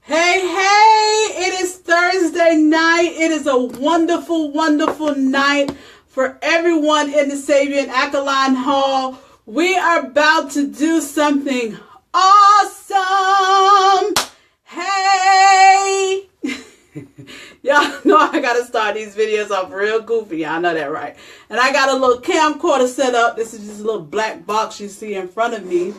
Hey, it is Thursday night. It is a wonderful, wonderful night for everyone in the Savior and Alkaline Hall. We are about to do something awesome. Hey. Y'all know I got to start these videos off real goofy. Y'all know that, right? And I got a little camcorder set up. This is just a little black box you see in front of me.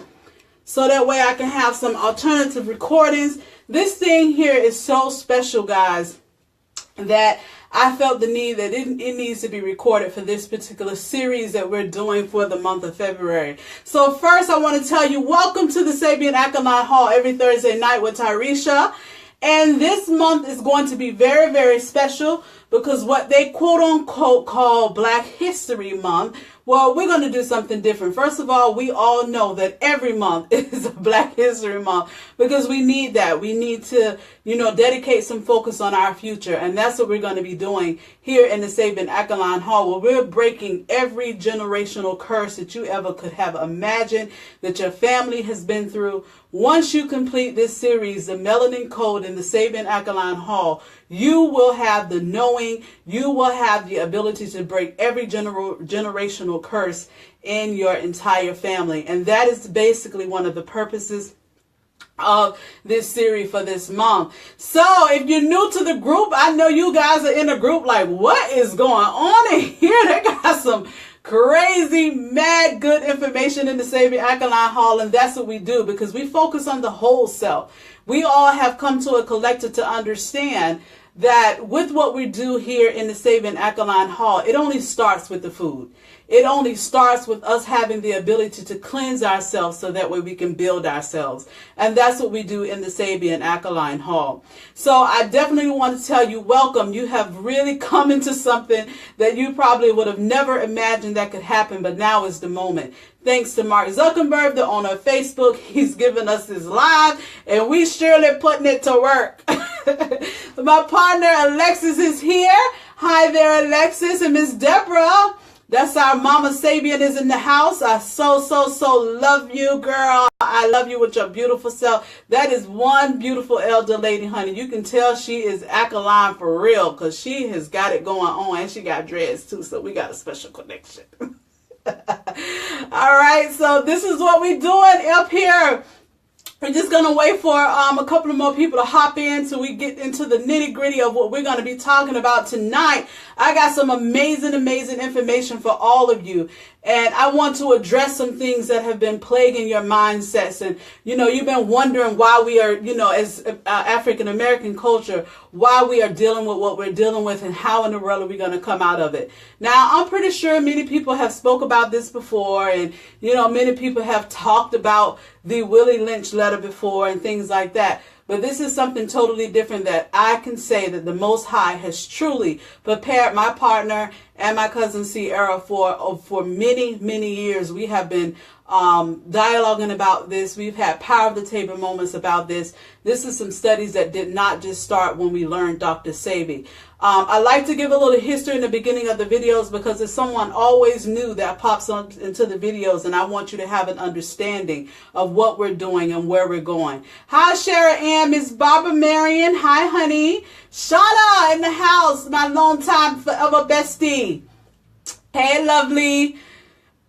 So that way I can have some alternative recordings. This thing here is so special, guys, that I felt the need that it needs to be recorded for this particular series that we're doing for the month of February. So first I want to tell you, welcome to the Sabian Alkaline Hall every Thursday night with Tyresha. And this month is going to be very, very special because what they quote unquote call Black History Month, well, we're going to do something different. First of all, we all know that every month is a Black History Month because we need that. We need to, dedicate some focus on our future. And that's what we're going to be doing here in the Sabian Alkaline Hall, where we're breaking every generational curse that you ever could have imagined that your family has been through. Once you complete this series, the Melanin Code in the Sabian Alkaline Hall, you will have the knowing, you will have the ability to break every generational curse in your entire family. And that is basically one of the purposes of this series for this month. So if you're new to the group, I know you guys are in a group like, what is going on in here? They got some crazy, mad, good information in the Sabian Alkaline Hall, and that's what we do because we focus on the whole self. We all have come to a collective to understand that with what we do here in the Sabian Alkaline Hall, it only starts with the food. It only starts with us having the ability to cleanse ourselves so that way we can build ourselves. And that's what we do in the Sabian Alkaline Hall. So I definitely want to tell you, welcome. You have really come into something that you probably would have never imagined that could happen, but now is the moment. Thanks to Mark Zuckerberg, the owner of Facebook. He's given us this live, and we surely putting it to work. My partner Alexis is here. Hi there, Alexis, and Miss Deborah. That's our Mama Sabian is in the house. I so love you, girl. I love you with your beautiful self. That is one beautiful elder lady, honey. You can tell she is alkaline for real because she has got it going on, and she got dreads too, so we got a special connection. All right, so this is what we're doing up here. We're just going to wait for a couple of more people to hop in so we get into the nitty gritty of what we're going to be talking about tonight. I got some amazing information for all of you. And I want to address some things that have been plaguing your mindsets. And, you've been wondering why we are, as African-American culture, why we are dealing with what we're dealing with and how in the world are we going to come out of it. Now, I'm pretty sure many people have spoke about this before. And, many people have talked about the Willie Lynch letter before and things like that. But this is something totally different that I can say that the Most High has truly prepared my partner and my cousin Sierra for many years. We have been dialoguing about this. We've had power of the table moments about this. This is some studies that did not just start when we learned Dr. Sebi. I like to give a little history in the beginning of the videos because it's someone always new that pops on into the videos, and I want you to have an understanding of what we're doing and where we're going. Hi, Shara Ann, Miss Barbara Marion. Hi, honey. Shauna in the house, my long time forever bestie. Hey, lovely.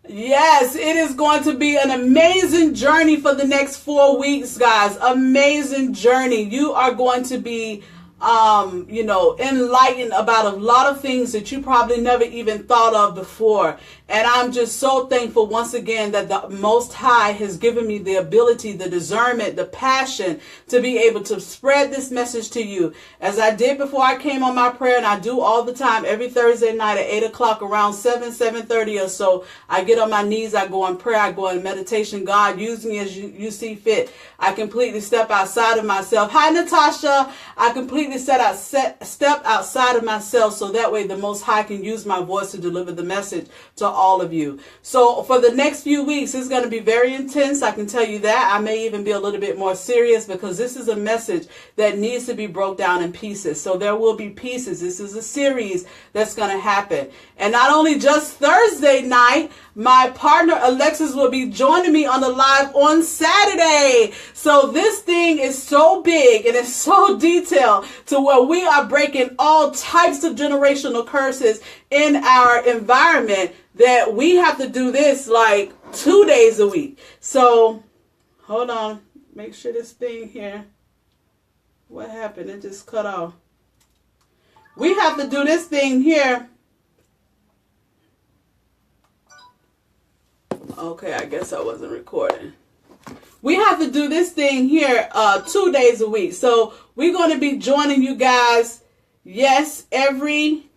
Yes, it is going to be an amazing journey for the next 4 weeks, guys. Amazing journey. You are going to be enlightened about a lot of things that you probably never even thought of before. And I'm just so thankful once again that the Most High has given me the ability, the discernment, the passion to be able to spread this message to you. As I did before I came on my prayer, and I do all the time, every Thursday night at 8 o'clock around 7:30 or so, I get on my knees, I go in prayer, I go in meditation. God, use me as you see fit. I completely step outside of myself. Hi, Natasha. I completely step outside of myself so that way the Most High can use my voice to deliver the message to all of you. So for the next few weeks, it's going to be very intense. I can tell you that. I may even be a little bit more serious because this is a message that needs to be broke down in pieces. So there will be pieces. This is a series that's going to happen. And not only just Thursday night, my partner Alexis will be joining me on the live on Saturday. So this thing is so big and it's so detailed to where we are breaking all types of generational curses in our environment that we have to do this like 2 days a week. So hold on, make sure this thing here, what happened? It just cut off. We have to do this thing here. Okay, I guess I wasn't recording. We have to do this thing here 2 days a week. So we're going to be joining you guys, yes, every...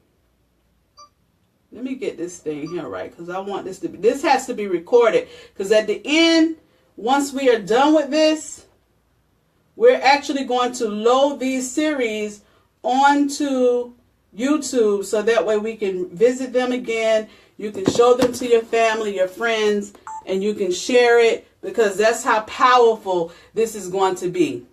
Let me get this thing here right, because I want this to be... This has to be recorded, because at the end, once we are done with this, we're actually going to load these series onto YouTube, so that way we can visit them again. You can show them to your family, your friends, and you can share it, because that's how powerful this is going to be.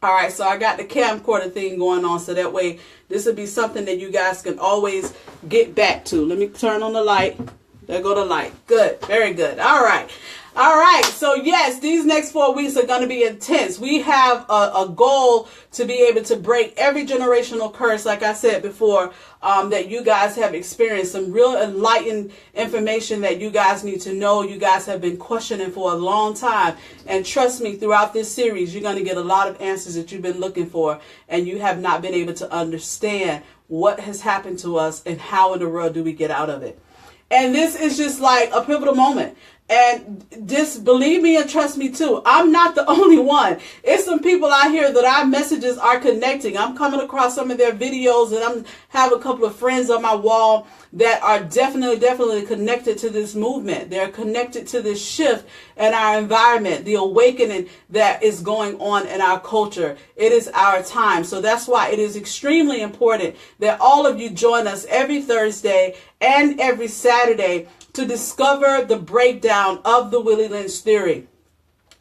All right, so I got the camcorder thing going on, so that way this will be something that you guys can always get back to. Let me turn on the light. There go the light. Good, very good. All right. All right, so yes, these next 4 weeks are going to be intense. We have a goal to be able to break every generational curse, like I said before, that you guys have experienced. Some real enlightened information that you guys need to know. You guys have been questioning for a long time. And trust me, throughout this series, you're going to get a lot of answers that you've been looking for, and you have not been able to understand what has happened to us and how in the world do we get out of it. And this is just like a pivotal moment. And just believe me and trust me too. I'm not the only one. It's some people out here that our messages are connecting. I'm coming across some of their videos, and I'm have a couple of friends on my wall that are definitely connected to this movement. They're connected to this shift in our environment, the awakening that is going on in our culture. It is our time. So that's why it is extremely important that all of you join us every Thursday and every Saturday to discover the breakdown of the Willie Lynch theory.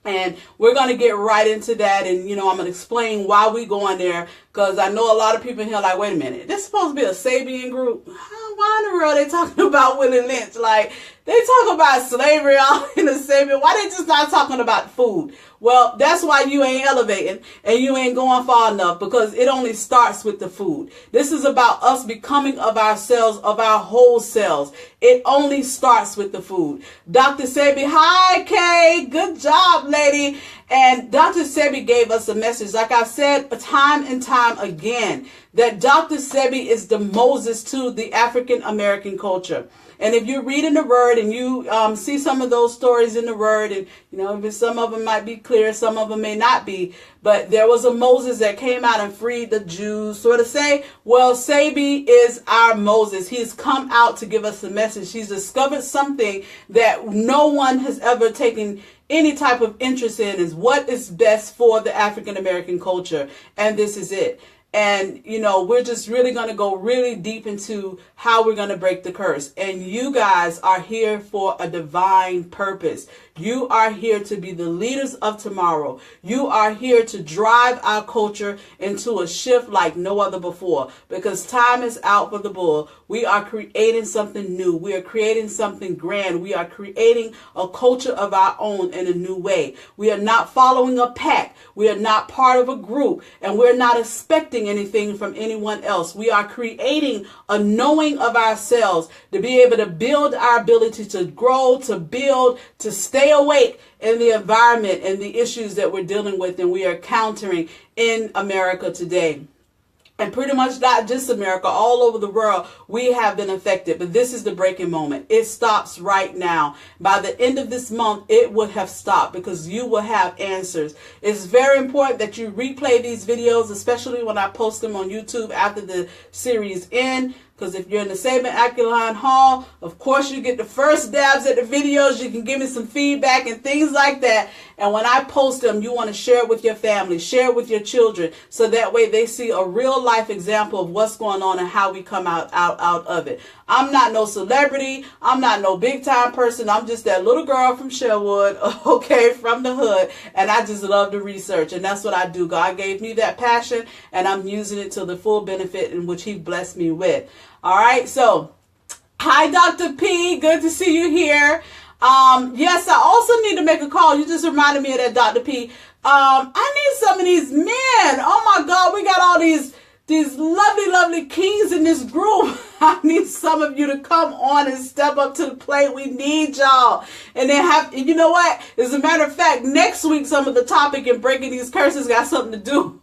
And we're going to get right into that. And, you know, I'm going to explain why we going there, because I know a lot of people in here like, wait a minute, this is supposed to be a Sabian group. Why in the world are they talking about Willie Lynch? Like, they talk about slavery all in the Sabian. Why they just not talking about food? Well, that's why you ain't elevating and you ain't going far enough, because it only starts with the food. This is about us becoming of ourselves, of our whole selves. It only starts with the food. Dr. Sebi, hi, Kay. Good job, lady. And Dr. Sebi gave us a message, like I said time and time again, that Dr. Sebi is the Moses to the African American culture. And if you read in the Word and you see some of those stories in the Word, and you know, some of them might be clear, some of them may not be, but there was a Moses that came out and freed the Jews. So to say, well, Sebi is our Moses. He's come out to give us a message. He's discovered something that no one has ever taken any type of interest in, is what is best for the African American culture. And this is it. And, you know, we're just really going to go really deep into how we're going to break the curse. And you guys are here for a divine purpose. You are here to be the leaders of tomorrow. You are here to drive our culture into a shift like no other before, because time is out for the bull. We are creating something new. We are creating something grand. We are creating a culture of our own in a new way. We are not following a pack. We are not part of a group, and we're not expecting anything from anyone else. We are creating a knowing of ourselves to be able to build our ability to grow, to build, to stay awake in the environment and the issues that we're dealing with and we are countering in America today. And pretty much not just America, all over the world, we have been affected. But this is the breaking moment. It stops right now. By the end of this month, it would have stopped, because you will have answers. It's very important that you replay these videos, especially when I post them on YouTube after the series ends, because if you're in the Sabin Aquiline Hall, of course you get the first dabs at the videos. You can give me some feedback and things like that. And when I post them, you want to share it with your family, share it with your children, so that way they see a real life example of what's going on and how we come out of it. I'm not no celebrity. I'm not no big time person. I'm just that little girl from Sherwood, okay, from the hood. And I just love to research. And that's what I do. God gave me that passion, and I'm using it to the full benefit in which he blessed me with. All right. So, hi, Dr. P. Good to see you here. Yes, I also need to make a call. You just reminded me of that, Dr. P. I need some of these men. Oh my God, we got all these lovely kings in this group. I need some of you to come on and step up to the plate. We need y'all. And then you know what? As a matter of fact, next week, some of the topic in breaking these curses got something to do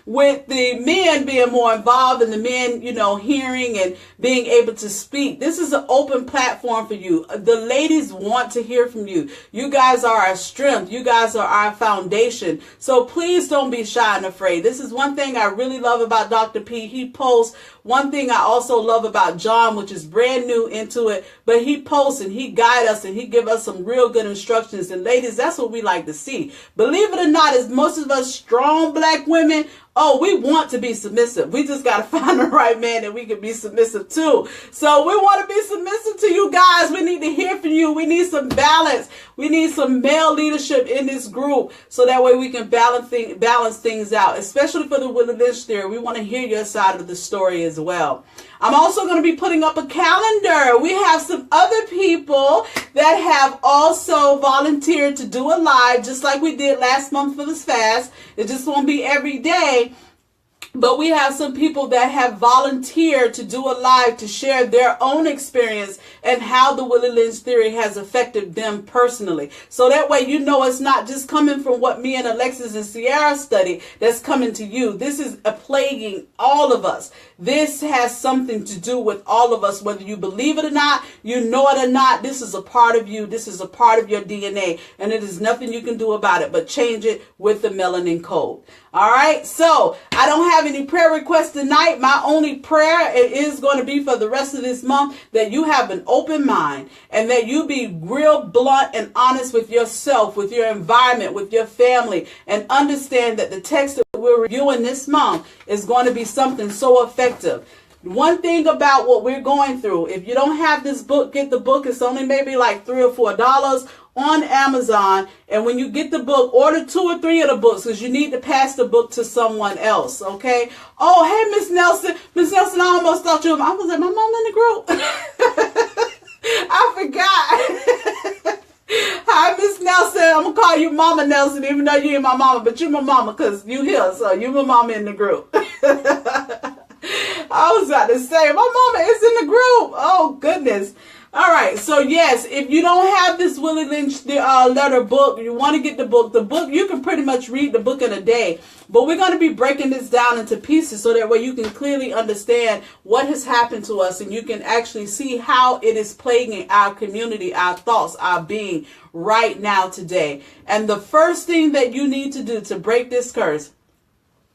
with the men being more involved and the men, hearing and being able to speak. This is an open platform for you. The ladies want to hear from you. You guys are our strength. You guys are our foundation. So please don't be shy and afraid. This is one thing I really love about Dr. P. He posts. One thing I also love about John, which is brand new into it, but he posts and he guides us and he gives us some real good instructions. And ladies, that's what we like to see. Believe it or not, as most of us strong black women, we want to be submissive. We just got to find the right man that we can be submissive to. So we want to be submissive to you guys. We need to hear from you. We need some balance. We need some male leadership in this group, so that way we can balance things out, especially for the Willie Lynch theory. We want to hear your side of the story as well. I'm also going to be putting up a calendar. We have some other people that have also volunteered to do a live, just like we did last month for this fast. It just won't be every day. But we have some people that have volunteered to do a live to share their own experience and how the Willie Lynch theory has affected them personally. So that way, it's not just coming from what me and Alexis and Sierra study that's coming to you. This is plaguing all of us. This has something to do with all of us, whether you believe it or not, you know it or not. This is a part of you. This is a part of your DNA, and it is nothing you can do about it but change it with the Melanin code. All right. So I don't have any prayer requests tonight. My only prayer is going to be for the rest of this month that you have an open mind and that you be real blunt and honest with yourself, with your environment, with your family, and understand that the text that we're reviewing this month is going to be something so effective. One thing about what we're going through, if you don't have this book, get the book. It's only maybe like $3 or $4 on Amazon. And when you get the book, order 2 or 3 of the books, because you need to pass the book to someone else. Okay. Oh, hey, Miss Nelson. Miss Nelson, I almost thought you were. I was like, my mom in the group. I forgot. Hi, Miss Nelson. I'm going to call you Mama Nelson, even though you ain't my mama, but you my mama because you here. So you my mama in the group. I was about to say, my mama is in the group. Oh, goodness. All right. So, yes, if you don't have this Willie Lynch letter book, you want to get the book. The book, you can pretty much read the book in a day. But we're going to be breaking this down into pieces so that way you can clearly understand what has happened to us and you can actually see how it is plaguing our community, our thoughts, our being right now today. And the first thing that you need to do to break this curse,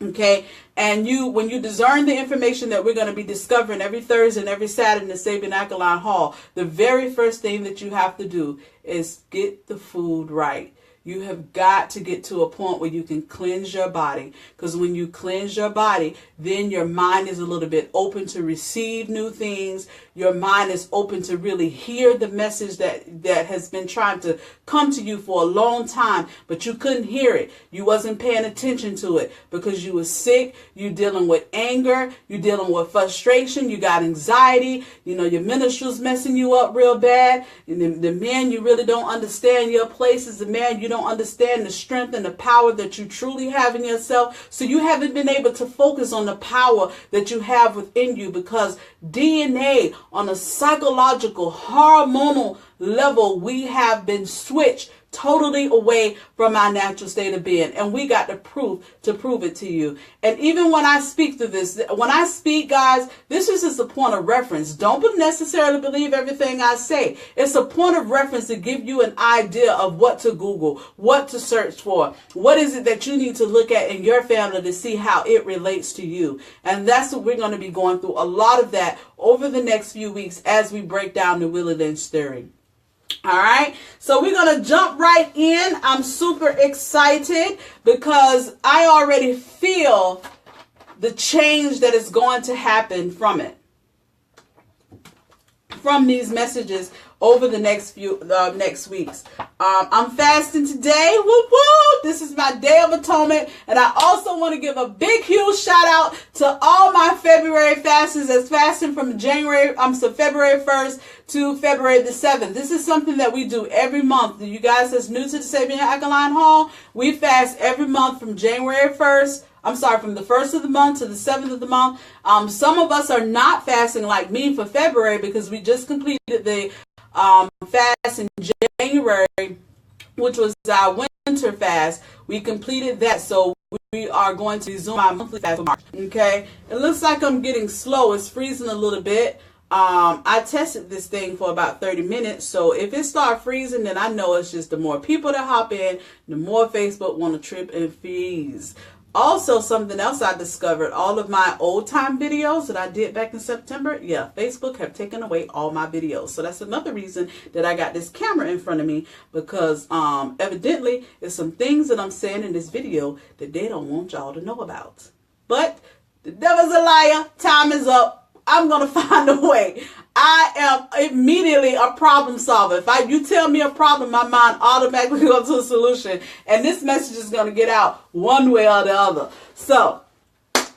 okay, and when you discern the information that we're going to be discovering every Thursday and every Saturday in the Sabin Aquiline Hall, the very first thing that you have to do is get the food right. You have got to get to a point where you can cleanse your body, because when you cleanse your body, then your mind is a little bit open to receive new things. Your mind is open to really hear the message that has been trying to come to you for a long time, but you couldn't hear it. You wasn't paying attention to it because you were sick. You're dealing with anger. You're dealing with frustration. You got anxiety. Your menstrual's messing you up real bad. And the men, you really don't understand your place as a man. You don't understand the strength and the power that you truly have in yourself. So you haven't been able to focus on the power that you have within you, because DNA on a psychological, hormonal level, we have been switched totally away from our natural state of being. And we got the proof to prove it to you. And even when I speak through this, when I speak, guys, this is just a point of reference. Don't necessarily believe everything I say. It's a point of reference to give you an idea of what to Google, what to search for. What is it that you need to look at in your family to see how it relates to you? And that's what we're going to be going through, a lot of that over the next few weeks as we break down the Willie Lynch theory. All right, so we're going to jump right in. I'm super excited because I already feel the change that is going to happen from it, from these messages over the next weeks. I'm fasting today. Woo woo! This is my Day of Atonement, and I also want to give a big, huge shout out to all my February fasters that's fasting from February 1st to February the 7th. This is something that we do every month. You guys that's new to the Sabian Alkaline Hall, we fast every month from January 1st. From the 1st of the month to the 7th of the month. Some of us are not fasting like me for February because we just completed the fast in January, which was our winter fast. We completed that, so we are going to resume our monthly fast for March. Okay, it looks like I'm getting slow. It's freezing a little bit. I tested this thing for about 30 minutes, so if it starts freezing, then I know it's just the more people that hop in, the more Facebook want to trip and freeze. Also, something else I discovered, all of my old time videos that I did back in September, Facebook have taken away all my videos. So that's another reason that I got this camera in front of me, because evidently there's some things that I'm saying in this video that they don't want y'all to know about. But the devil's a liar. Time is up. I'm going to find a way. I am immediately a problem solver. If you tell me a problem, my mind automatically goes to a solution. And this message is going to get out one way or the other. So,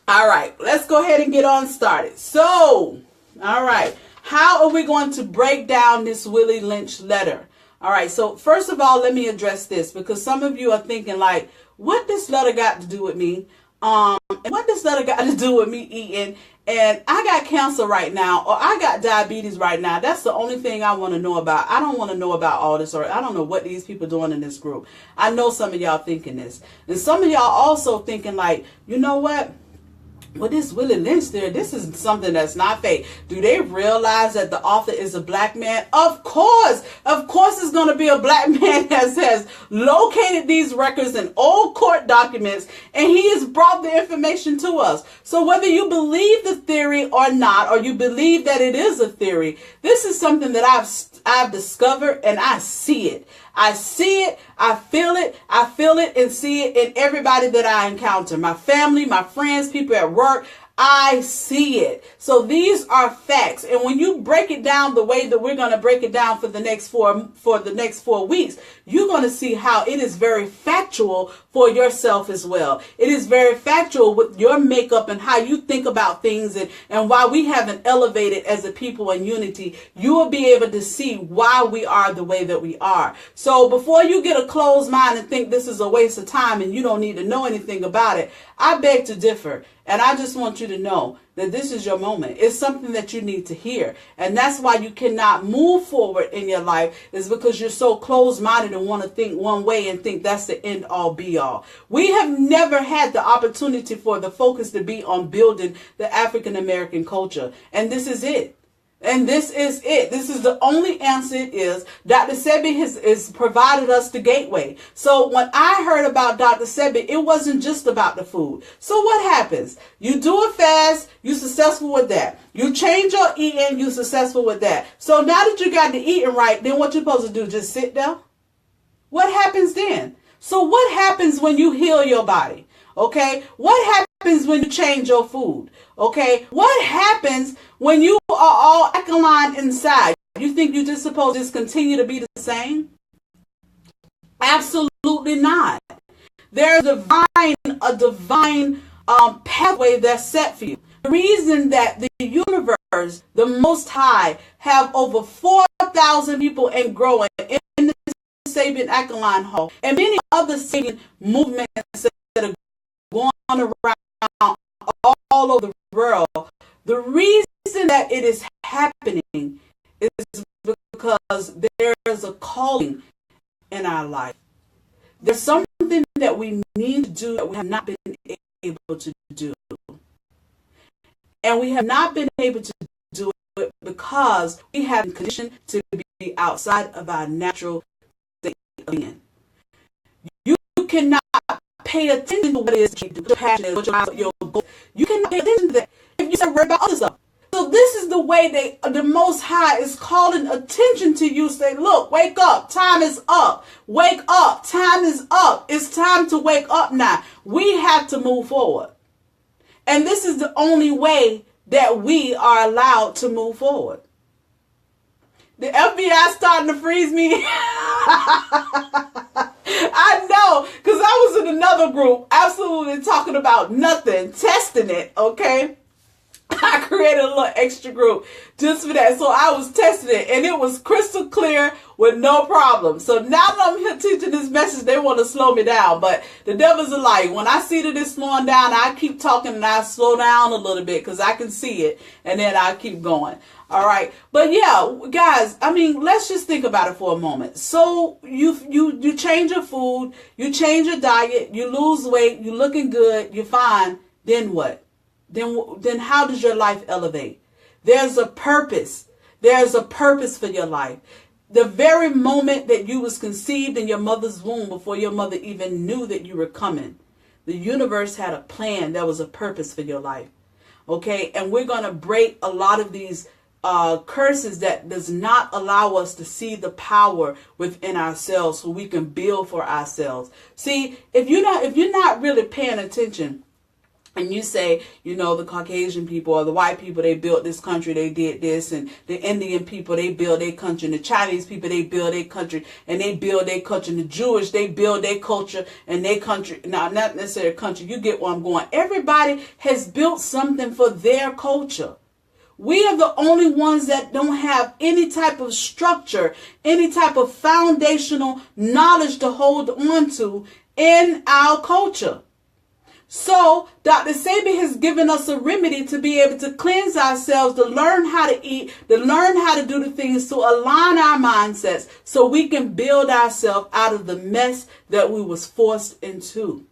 all right, let's go ahead and get on started. So, all right, how are we going to break down this Willie Lynch letter? All right, so first of all, let me address this, because some of you are thinking like, what this letter got to do with me? And what this letter got to do with me eating? And I got cancer right now, or I got diabetes right now. That's the only thing I want to know about. I don't want to know about all this, or I don't know what these people doing in this group. I know some of y'all thinking this. And some of y'all also thinking like, you know what? With this Willie Lynch theory, this is something that's not fake. Do they realize that the author is a black man? Of course it's going to be a black man that has located these records in old court documents, and he has brought the information to us. So whether you believe the theory or not, or you believe that it is a theory, this is something that I've discovered, and I see it. I see it, I feel it and see it in everybody that I encounter. My family, my friends, people at work, I see it. So these are facts. And when you break it down the way that we're going to break it down for the next 4 weeks, you're going to see how it is very factual for yourself as well. It is very factual with your makeup and how you think about things, and why we haven't elevated as a people in unity. You will be able to see why we are the way that we are. So before you get a closed mind and think this is a waste of time and you don't need to know anything about it, I beg to differ. And I just want you to know that this is your moment. It's something that you need to hear. And that's why you cannot move forward in your life, is because you're so closed-minded and want to think one way and think that's the end all be all. We have never had the opportunity for the focus to be on building the African American culture. And this is it. And this is it. This is the only answer it is. Dr. Sebi has provided us the gateway. So when I heard about Dr. Sebi, it wasn't just about the food. So what happens? You do a fast, you're successful with that. You change your eating, you're successful with that. So now that you got the eating right, then what you're supposed to do? Just sit there? What happens then? So what happens when you heal your body? Okay? What happens when you change your food? Okay? What happens when you are all alkaline inside? You think you're just supposed to just continue to be the same? Absolutely not. There's a divine pathway that's set for you. The reason that the universe, the Most High, have over 4,000 people and growing in the Sabian Alkaline Hall, and many other Sabian movements that are going around all over the world, the reason that it is happening is because there is a calling in our life. There's something that we need to do that we have not been able to do. And we have not been able to do it because we have been conditioned to be outside of our natural state of being. You cannot pay attention to what it is you do, your passion, what your goal. You cannot pay attention to that if you start worrying about other stuff. So this is the way the Most High is calling attention to you. Say, look, wake up. Time is up. Wake up. Time is up. It's time to wake up now. We have to move forward. And this is the only way that we are allowed to move forward. The FBI starting to freeze me. I know, because I was in another group absolutely talking about nothing, testing it, okay? I created a little extra group just for that. So I was testing it and it was crystal clear with no problem. So now that I'm here teaching this message, they want to slow me down. But the devil's a lie. When I see that it's slowing down, I keep talking and I slow down a little bit because I can see it. And then I keep going. All right. But yeah, guys, I mean, let's just think about it for a moment. So you change your food, you change your diet, you lose weight, you're looking good, you're fine. Then what? Then how does your life elevate? There's a purpose. There's a purpose for your life. The very moment that you was conceived in your mother's womb, before your mother even knew that you were coming, the universe had a plan. There was a purpose for your life. Okay. And we're going to break a lot of these curses that does not allow us to see the power within ourselves so we can build for ourselves. See, if you're not really paying attention, and you say, you know, the Caucasian people or the white people, they built this country, they did this, and the Indian people, they build their country, and the Chinese people, they build their country, and they build their culture, and the Jewish, they build their culture and their country. Now, not necessarily country, you get where I'm going. Everybody has built something for their culture. We are the only ones that don't have any type of structure, any type of foundational knowledge to hold on to in our culture. So Dr. Sabi has given us a remedy to be able to cleanse ourselves, to learn how to eat, to learn how to do the things to align our mindsets so we can build ourselves out of the mess that we was forced into.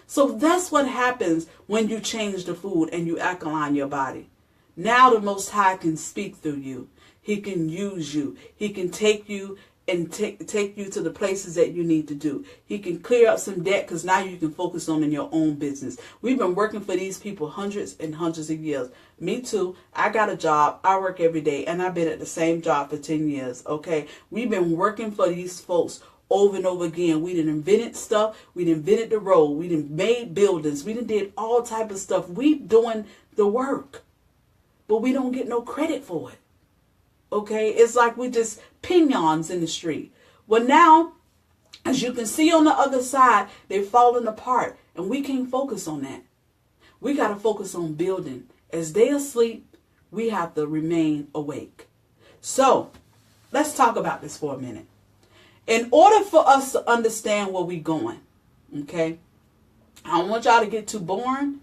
So that's what happens when you change the food and you alkaline your body. Now the Most High can speak through you. He can use you. He can take you and take you to the places that you need to do. He can clear up some debt because now you can focus on in your own business. We've been working for these people hundreds and hundreds of years. Me too. I got a job. I work every day and I've been at the same job for 10 years. Okay. We've been working for these folks over and over again. We done invented stuff. We done invented the road. We done made buildings. We done did all type of stuff. We doing the work, but we don't get no credit for it. Okay, it's like we just pignons in the street. Well, now, as you can see on the other side, they're falling apart, and we can't focus on that. We got to focus on building. As they asleep, we have to remain awake. So, let's talk about this for a minute. In order for us to understand where we're going, okay, I don't want y'all to get too bored,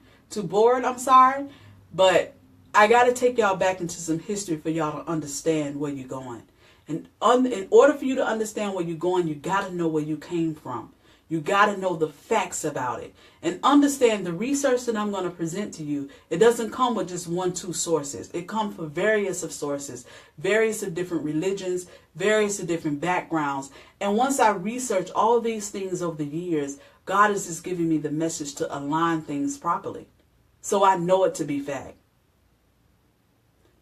but I got to take y'all back into some history for y'all to understand where you're going. And in order for you to understand where you're going, you got to know where you came from. You got to know the facts about it. And understand the research that I'm going to present to you, it doesn't come with just 1-2 sources. It comes from various of sources, various of different religions, various of different backgrounds. And once I research all these things over the years, God is just giving me the message to align things properly. So I know it to be fact.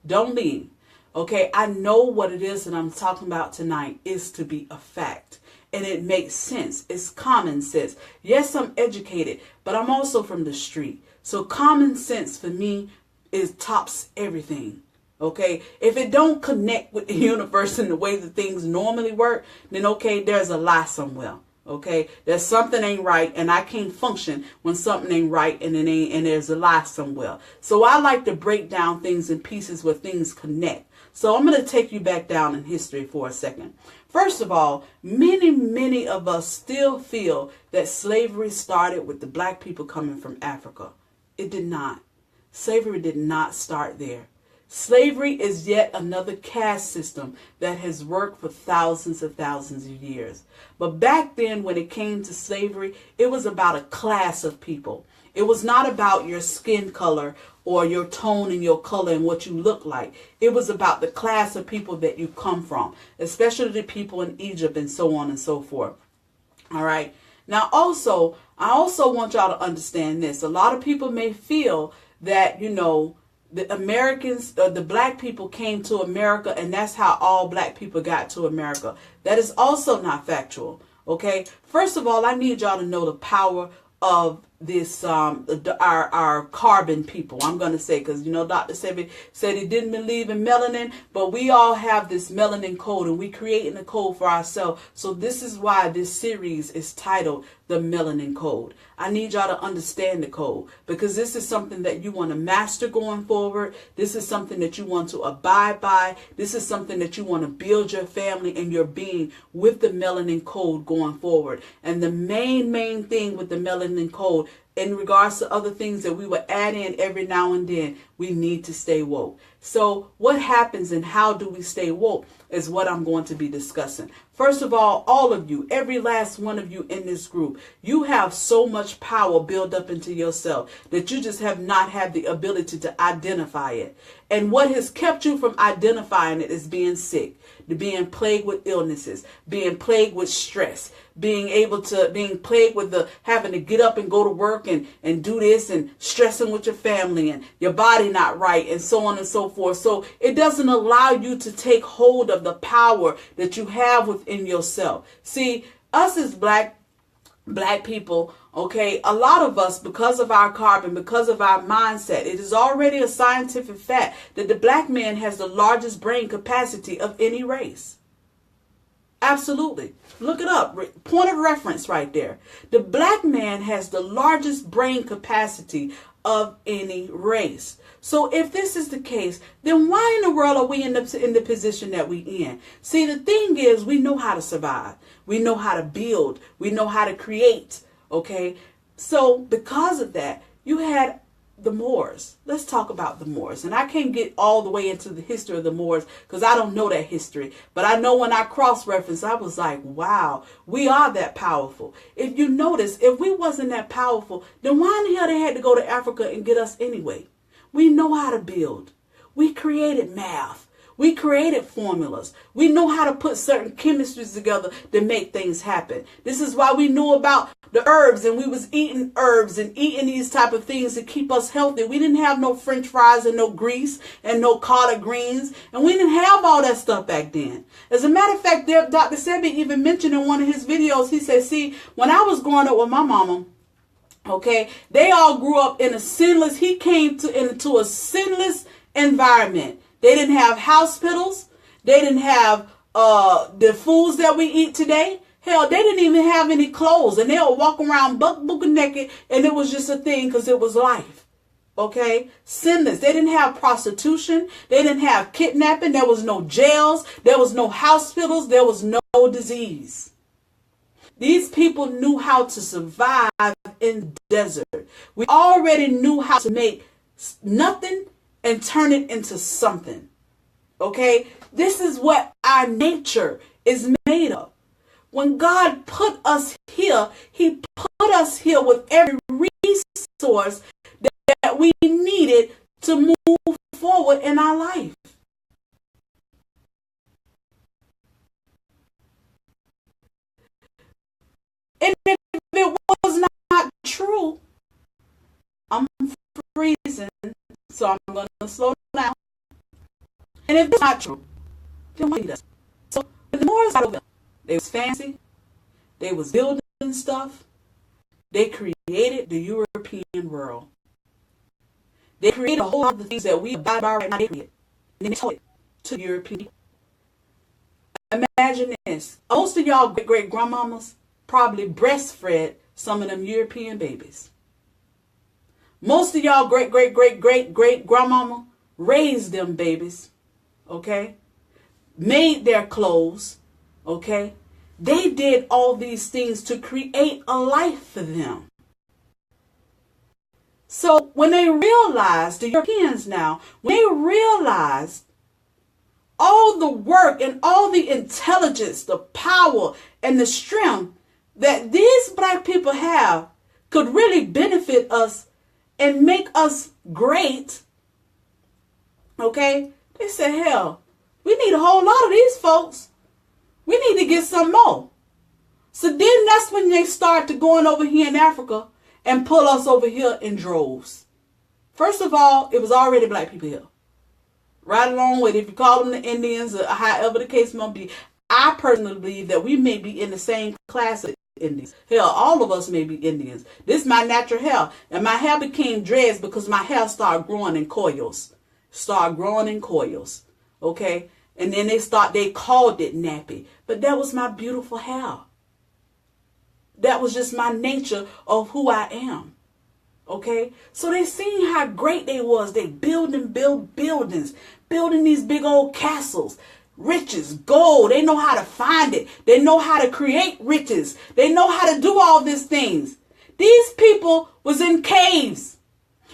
Don't leave. Okay, I know what it is that I'm talking about tonight is to be a fact. And it makes sense. It's common sense. Yes, I'm educated, but I'm also from the street. So common sense for me is tops everything. Okay, if it don't connect with the universe in the way that things normally work, then okay, there's a lie somewhere. Okay, there's something ain't right, and I can't function when something ain't right, and there's a lie somewhere. So I like to break down things in pieces where things connect. So I'm going to take you back down in history for a second. First of all, many of us still feel that slavery started with the black people coming from Africa. It did not. Slavery did not start there. Slavery is yet another caste system that has worked for thousands and thousands of years. But back then, when it came to slavery, it was about a class of people. It was not about your skin color or your tone and your color and what you look like. It was about the class of people that you come from, especially the people in Egypt and so on and so forth. All right. Now, I also want y'all to understand this. A lot of people may feel that, the Americans, the black people came to America and that's how all black people got to America. That is also not factual. Okay. First of all, I need y'all to know the power of this our carbon people. I'm going to say, because Dr. Sebi said he didn't believe in melanin, but we all have this melanin code and we creating a code for ourselves. So this is why this series is titled The Melanin Code. I need y'all to understand the code, because this is something that you want to master going forward. This is something that you want to abide by. This is something that you want to build your family and your being with the melanin code going forward. And the main thing with the melanin code, in regards to other things that we will add in every now and then, we need to stay woke. So what happens and how do we stay woke is what I'm going to be discussing. First of all of you, every last one of you in this group, you have so much power built up into yourself that you just have not had the ability to identify it. And what has kept you from identifying it is being sick, being plagued with illnesses, being plagued with stress, being plagued with having to get up and go to work and do this and stressing with your family and your body not right and so on and so forth. So it doesn't allow you to take hold of the power that you have within yourself. See, us as black people, okay, a lot of us, because of our carbon, because of our mindset, it is already a scientific fact that the black man has the largest brain capacity of any race. Absolutely. Look it up. Point of reference right there. The black man has the largest brain capacity of any race. So if this is the case, then why in the world are we in the position that we in? See, the thing is, we know how to survive. We know how to build. We know how to create. Okay. So because of that, you had the Moors. Let's talk about the Moors. And I can't get all the way into the history of the Moors because I don't know that history. But I know when I cross-reference, I was like, wow, we are that powerful. If you notice, if we wasn't that powerful, then why in the hell they had to go to Africa and get us anyway? We know how to build. We created math. We created formulas. We know how to put certain chemistries together to make things happen. This is why we knew about the herbs, and we was eating herbs and eating these type of things to keep us healthy. We didn't have no French fries and no grease and no collard greens, and we didn't have all that stuff back then. As a matter of fact, Dr. Sebi even mentioned in one of his videos, he said, see, when I was growing up with my mama, okay, they all grew up in a sinless, he came into a sinless environment. They didn't have hospitals. They didn't have the foods that we eat today. Hell, they didn't even have any clothes. And they would walk around buck naked, and it was just a thing because it was life. Okay? Sinless. They didn't have prostitution. They didn't have kidnapping. There was no jails. There was no hospitals. There was no disease. These people knew how to survive in the desert. We already knew how to make nothing and turn it into something. Okay? This is what our nature is made of. When God put us here, he put us here with every resource that we needed to move forward in our life. And if it was not true, I'm freezing, so I'm going to slow down. And if it's not true, then why does? So the Moors got over there. They was fancy. They was building stuff. They created the European world. They created a whole lot of the things that we abide by right now. They created. And then they taught it to the European people. Imagine this. Most of y'all great-grandmamas probably breastfed some of them European babies. Most of y'all great-great-great-great-great-grandmama raised them babies. Okay? Made their clothes. Okay? They did all these things to create a life for them. So when they realized, the Europeans now, when they realized all the work and all the intelligence, the power and the strength that these black people have could really benefit us and make us great, okay, they said, hell, we need a whole lot of these folks. We need to get some more. So then that's when they started going over here in Africa and pull us over here in droves. First of all, it was already black people here. Right along with, if you call them the Indians or however the case may be, I personally believe that we may be in the same class of Indians. Hell, all of us may be Indians. This is my natural hair. And my hair became dreads because my hair started growing in coils. Okay? And then they called it nappy. But that was my beautiful hair. That was just my nature of who I am. Okay? So they seen how great they was. They build buildings. Building these big old castles. Riches, gold. They know how to find it. They know how to create riches. They know how to do all these things. These people was in caves.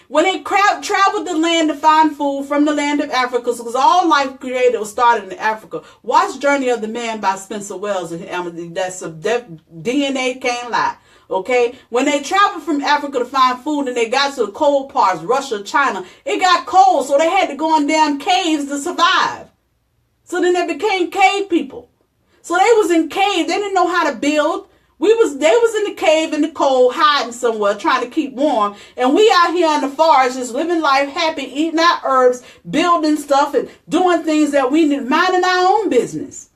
When they traveled the land to find food from the land of Africa, because all life created was started in Africa. Watch Journey of the Man by Spencer Wells. That's a DNA can't lie. Okay? When they traveled from Africa to find food and they got to the cold parts, Russia, China, it got cold, so they had to go in damn caves to survive. So then they became cave people. So they was in caves. They didn't know how to build. They was in the cave in the cold, hiding somewhere, trying to keep warm. And we out here in the forest, just living life happy, eating our herbs, building stuff, and doing things that we need, minding our own business.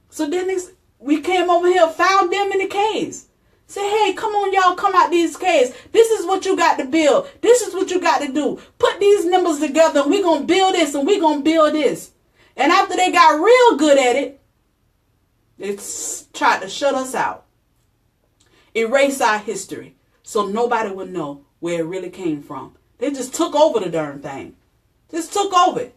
So then we came over here, found them in the caves. Say, hey, come on, y'all, come out these caves. This is what you got to build. This is what you got to do. Put these numbers together, and we're going to build this, and we're going to build this. And after they got real good at it, they tried to shut us out. Erase our history so nobody would know where it really came from. They just took over the darn thing. Just took over it.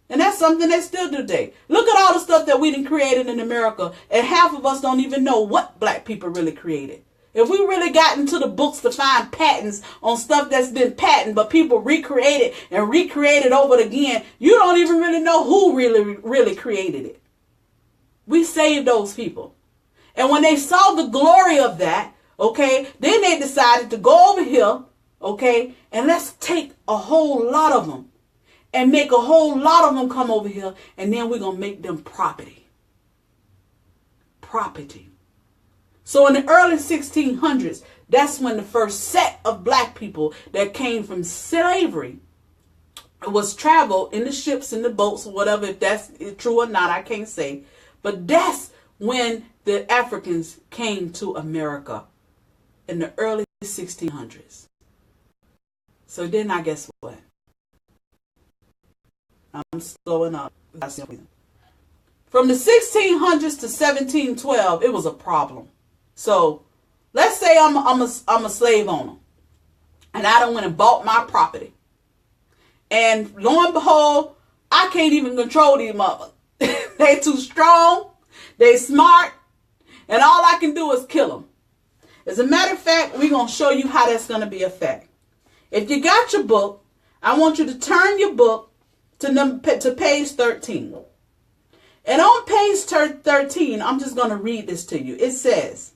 And that's something they still do today. Look at all the stuff that we done created in America, and half of us don't even know what black people really created. If we really got into the books to find patents on stuff that's been patented, but people recreated and recreated over it again, you don't even really know who really created it. We saved those people. And when they saw the glory of that, okay, then they decided to go over here, okay, and let's take a whole lot of them and make a whole lot of them come over here, and then we're going to make them property. Property. So in the early 1600s, that's when the first set of black people that came from slavery was traveled in the ships and the boats or whatever. If that's true or not, I can't say. But that's when the Africans came to America in the early 1600s. So then I guess what? I'm slowing up. From the 1600s to 1712, it was a problem. So let's say I'm a slave owner, and I done went and bought my property. And lo and behold, I can't even control these motherfuckers. They too strong, they smart, and all I can do is kill them. As a matter of fact, we're going to show you how that's going to be a fact. If you got your book, I want you to turn your book to page 13. And on page 13, I'm just going to read this to you. It says,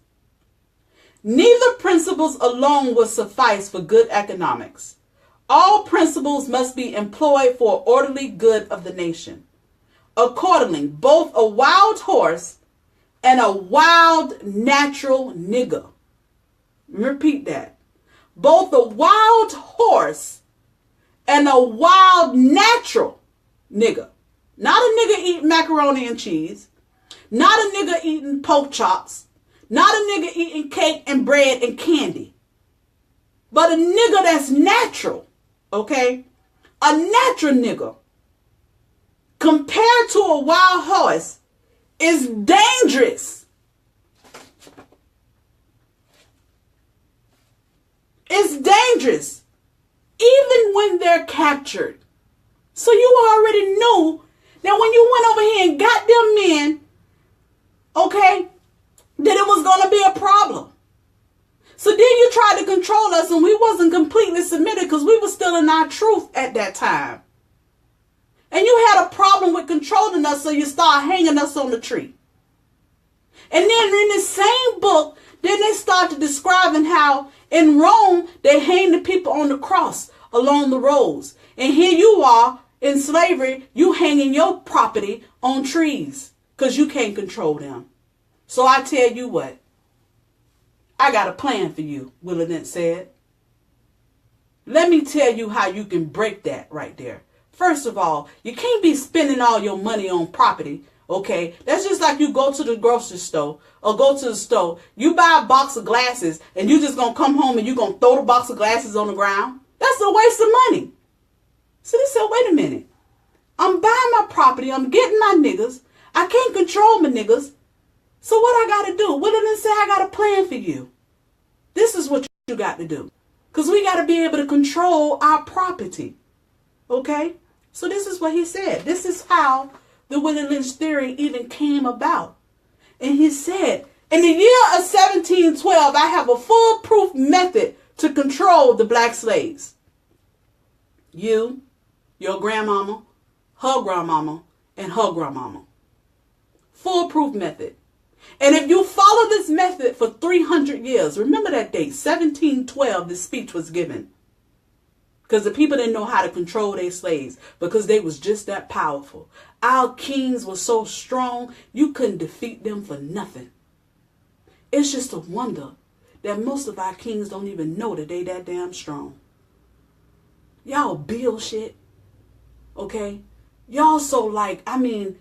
neither principles alone will suffice for good economics. All principles must be employed for orderly good of the nation. Accordingly, both a wild horse and a wild natural nigger. Repeat that. Both a wild horse and a wild natural nigger. Not a nigger eating macaroni and cheese. Not a nigger eating pork chops. Not a nigger eating cake and bread and candy. But a nigger that's natural. Okay? A natural nigger, compared to a wild horse, is dangerous. It's dangerous. Even when they're captured. So you already knew that when you went over here and got them men, okay, that it was going to be a problem. So then you tried to control us, and we wasn't completely submitted because we were still in our truth at that time. And you had a problem with controlling us, so you start hanging us on the tree. And then in the same book, then they started describing how in Rome, they hang the people on the cross along the roads. And here you are in slavery, you hanging your property on trees because you can't control them. So I tell you what, I got a plan for you, Willie Lynch said. Let me tell you how you can break that right there. First of all, you can't be spending all your money on property. Okay, that's just like you go to the grocery store or go to the store. You buy a box of glasses and you just going to come home and you're going to throw the box of glasses on the ground. That's a waste of money. So they said, wait a minute. I'm buying my property. I'm getting my niggas. I can't control my niggas. So what I got to do? Willie Lynch said, I got a plan for you. This is what you got to do. Because we got to be able to control our property. Okay? So this is what he said. This is how the Willie Lynch theory even came about. And he said, in the year of 1712, I have a foolproof method to control the black slaves. You, your grandmama, her grandmama, and her grandmama. Foolproof method. And if you follow this method for 300 years, remember that date, 1712, this speech was given. Because the people didn't know how to control their slaves because they was just that powerful. Our kings were so strong, you couldn't defeat them for nothing. It's just a wonder that most of our kings don't even know that they that damn strong. Y'all build shit, okay? Y'all so like, I mean,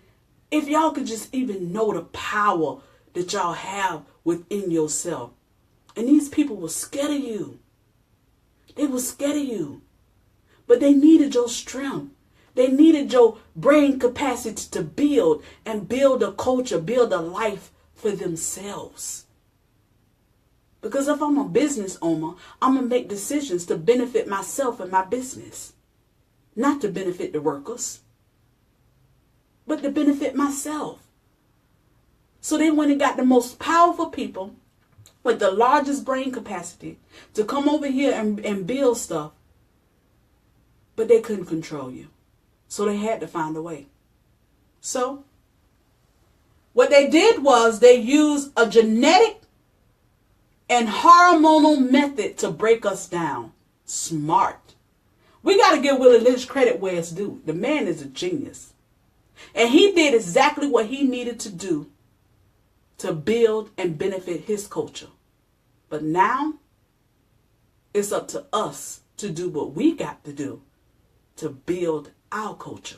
if y'all could just even know the power that y'all have within yourself. And these people were scared of you. They were scared of you. But they needed your strength. They needed your brain capacity to build and build a culture, build a life for themselves. Because if I'm a business owner, I'm going to make decisions to benefit myself and my business. Not to benefit the workers, but to benefit myself. So they went and got the most powerful people with the largest brain capacity to come over here and build stuff. But they couldn't control you. So they had to find a way. So what they did was they used a genetic and hormonal method to break us down. Smart. We got to give Willie Lynch credit where it's due. The man is a genius. And he did exactly what he needed to do to build and benefit his culture. But now it's up to us to do what we got to do to build our culture.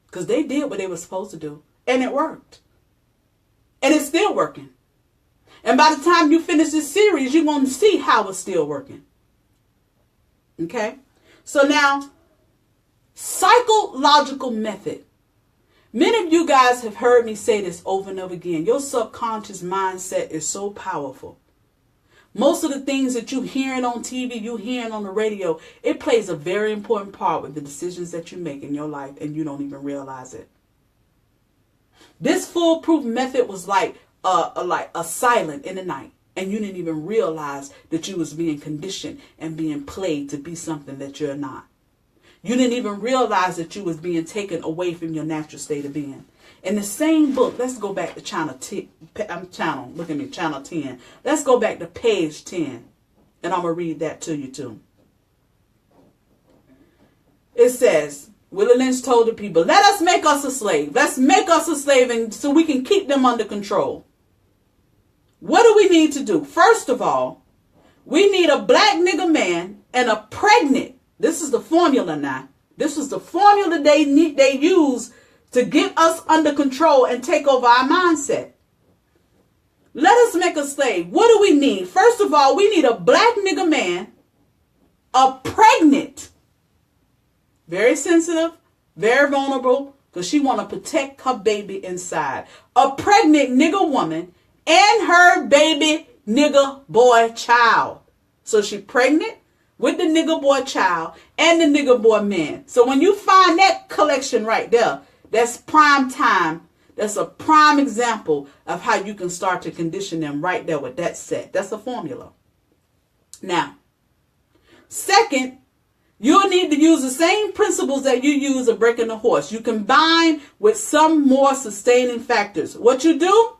Because they did what they were supposed to do. And it worked. And it's still working. And by the time you finish this series, you're going to see how it's still working. Okay? So now, psychological method. Many of you guys have heard me say this over and over again. Your subconscious mindset is so powerful. Most of the things that you hearing on TV, you hearing on the radio, it plays a very important part with the decisions that you make in your life, and you don't even realize it. This foolproof method was like a silent in the night, and you didn't even realize that you was being conditioned and being played to be something that you're not. You didn't even realize that you was being taken away from your natural state of being. In the same book, let's go back to channel 10. Let's go back to page 10. And I'm going to read that to you too. It says, Willie Lynch told the people, let us make us a slave. Let's make us a slave and so we can keep them under control. What do we need to do? First of all, we need a black nigga man and a pregnant. This is the formula now. This is the formula they use to get us under control and take over our mindset. Let us make a slave. What do we need? First of all, we need a black nigga man, a pregnant, very sensitive, very vulnerable, because she want to protect her baby inside. A pregnant nigga woman and her baby nigga boy child. So she pregnant with the nigga boy child and the nigga boy man. So when you find that collection right there, that's prime time. That's a prime example of how you can start to condition them right there with that set. That's a formula. Now, second, you'll need to use the same principles that you use of breaking a horse. You combine with some more sustaining factors. What you do?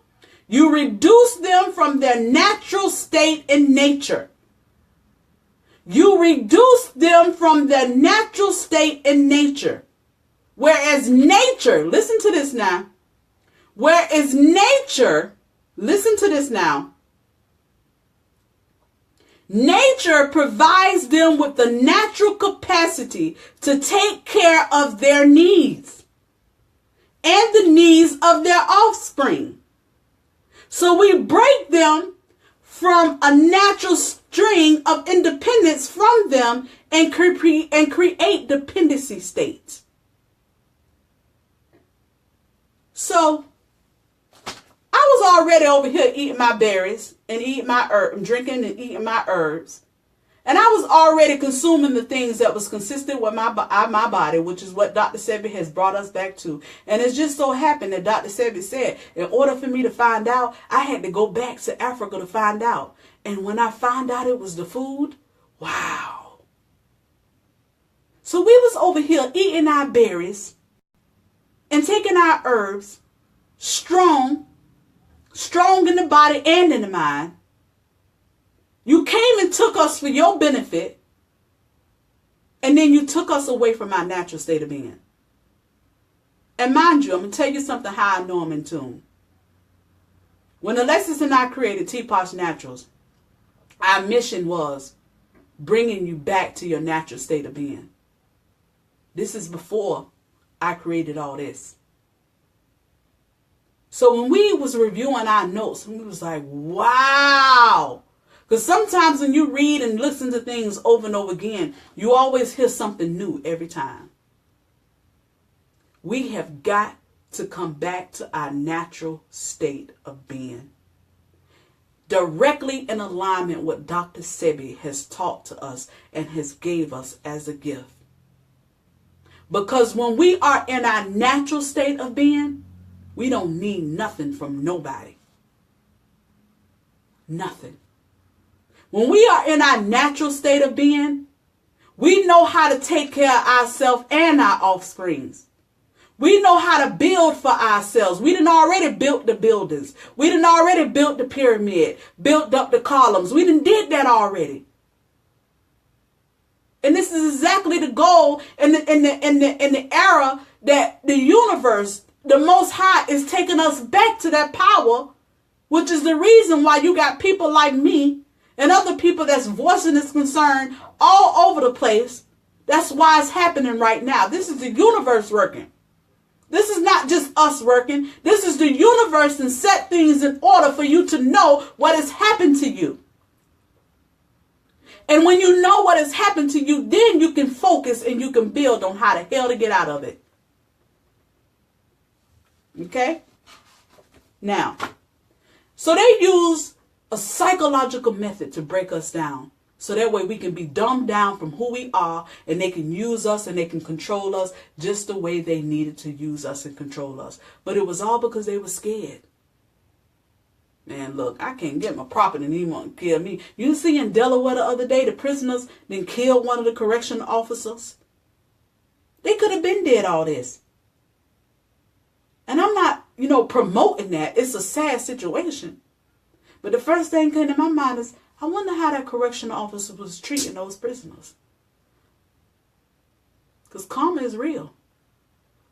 You reduce them from their natural state in nature. You reduce them from their natural state in nature. Whereas nature, listen to this now. Whereas nature, listen to this now. Nature provides them with the natural capacity to take care of their needs and the needs of their offspring. So we break them from a natural string of independence from them and create dependency states. So I was already over here eating my berries and eating my herb, drinking and eating my herbs. And I was already consuming the things that was consistent with my body, which is what Dr. Sebi has brought us back to. And it just so happened that Dr. Sebi said, in order for me to find out, I had to go back to Africa to find out. And when I found out it was the food, wow. So we was over here eating our berries and taking our herbs, strong in the body and in the mind. You came and took us for your benefit, and then you took us away from our natural state of being. And mind you, I'm going to tell you something how I know I'm in tune. When Alexis and I created Teapot's Naturals, our mission was bringing you back to your natural state of being. This is before I created all this. So when we was reviewing our notes, we was like, wow. Because sometimes when you read and listen to things over and over again, you always hear something new every time. We have got to come back to our natural state of being. Directly in alignment with Dr. Sebi has taught to us and has gave us as a gift. Because when we are in our natural state of being, we don't need nothing from nobody. Nothing. When we are in our natural state of being, we know how to take care of ourselves and our offsprings. We know how to build for ourselves. We done already built the buildings. We done already built the pyramid, built up the columns. We done did that already. And this is exactly the goal in the era that the universe, the Most High, is taking us back to that power, which is the reason why you got people like me and other people that's voicing this concern all over the place. That's why it's happening right now. This is the universe working. This is not just us working. This is the universe and set things in order for you to know what has happened to you. And when you know what has happened to you, then you can focus and you can build on how the hell to get out of it. Okay? Now, so they use a psychological method to break us down. So that way we can be dumbed down from who we are, and they can use us and they can control us just the way they needed to use us and control us. But it was all because they were scared. Man, look, I can't get my property and anyone to kill me. You see in Delaware the other day, the prisoners then killed one of the correction officers. They could have been dead all this. And I'm not, promoting that. It's a sad situation. But the first thing came to my mind is, I wonder how that correctional officer was treating those prisoners. Because karma is real.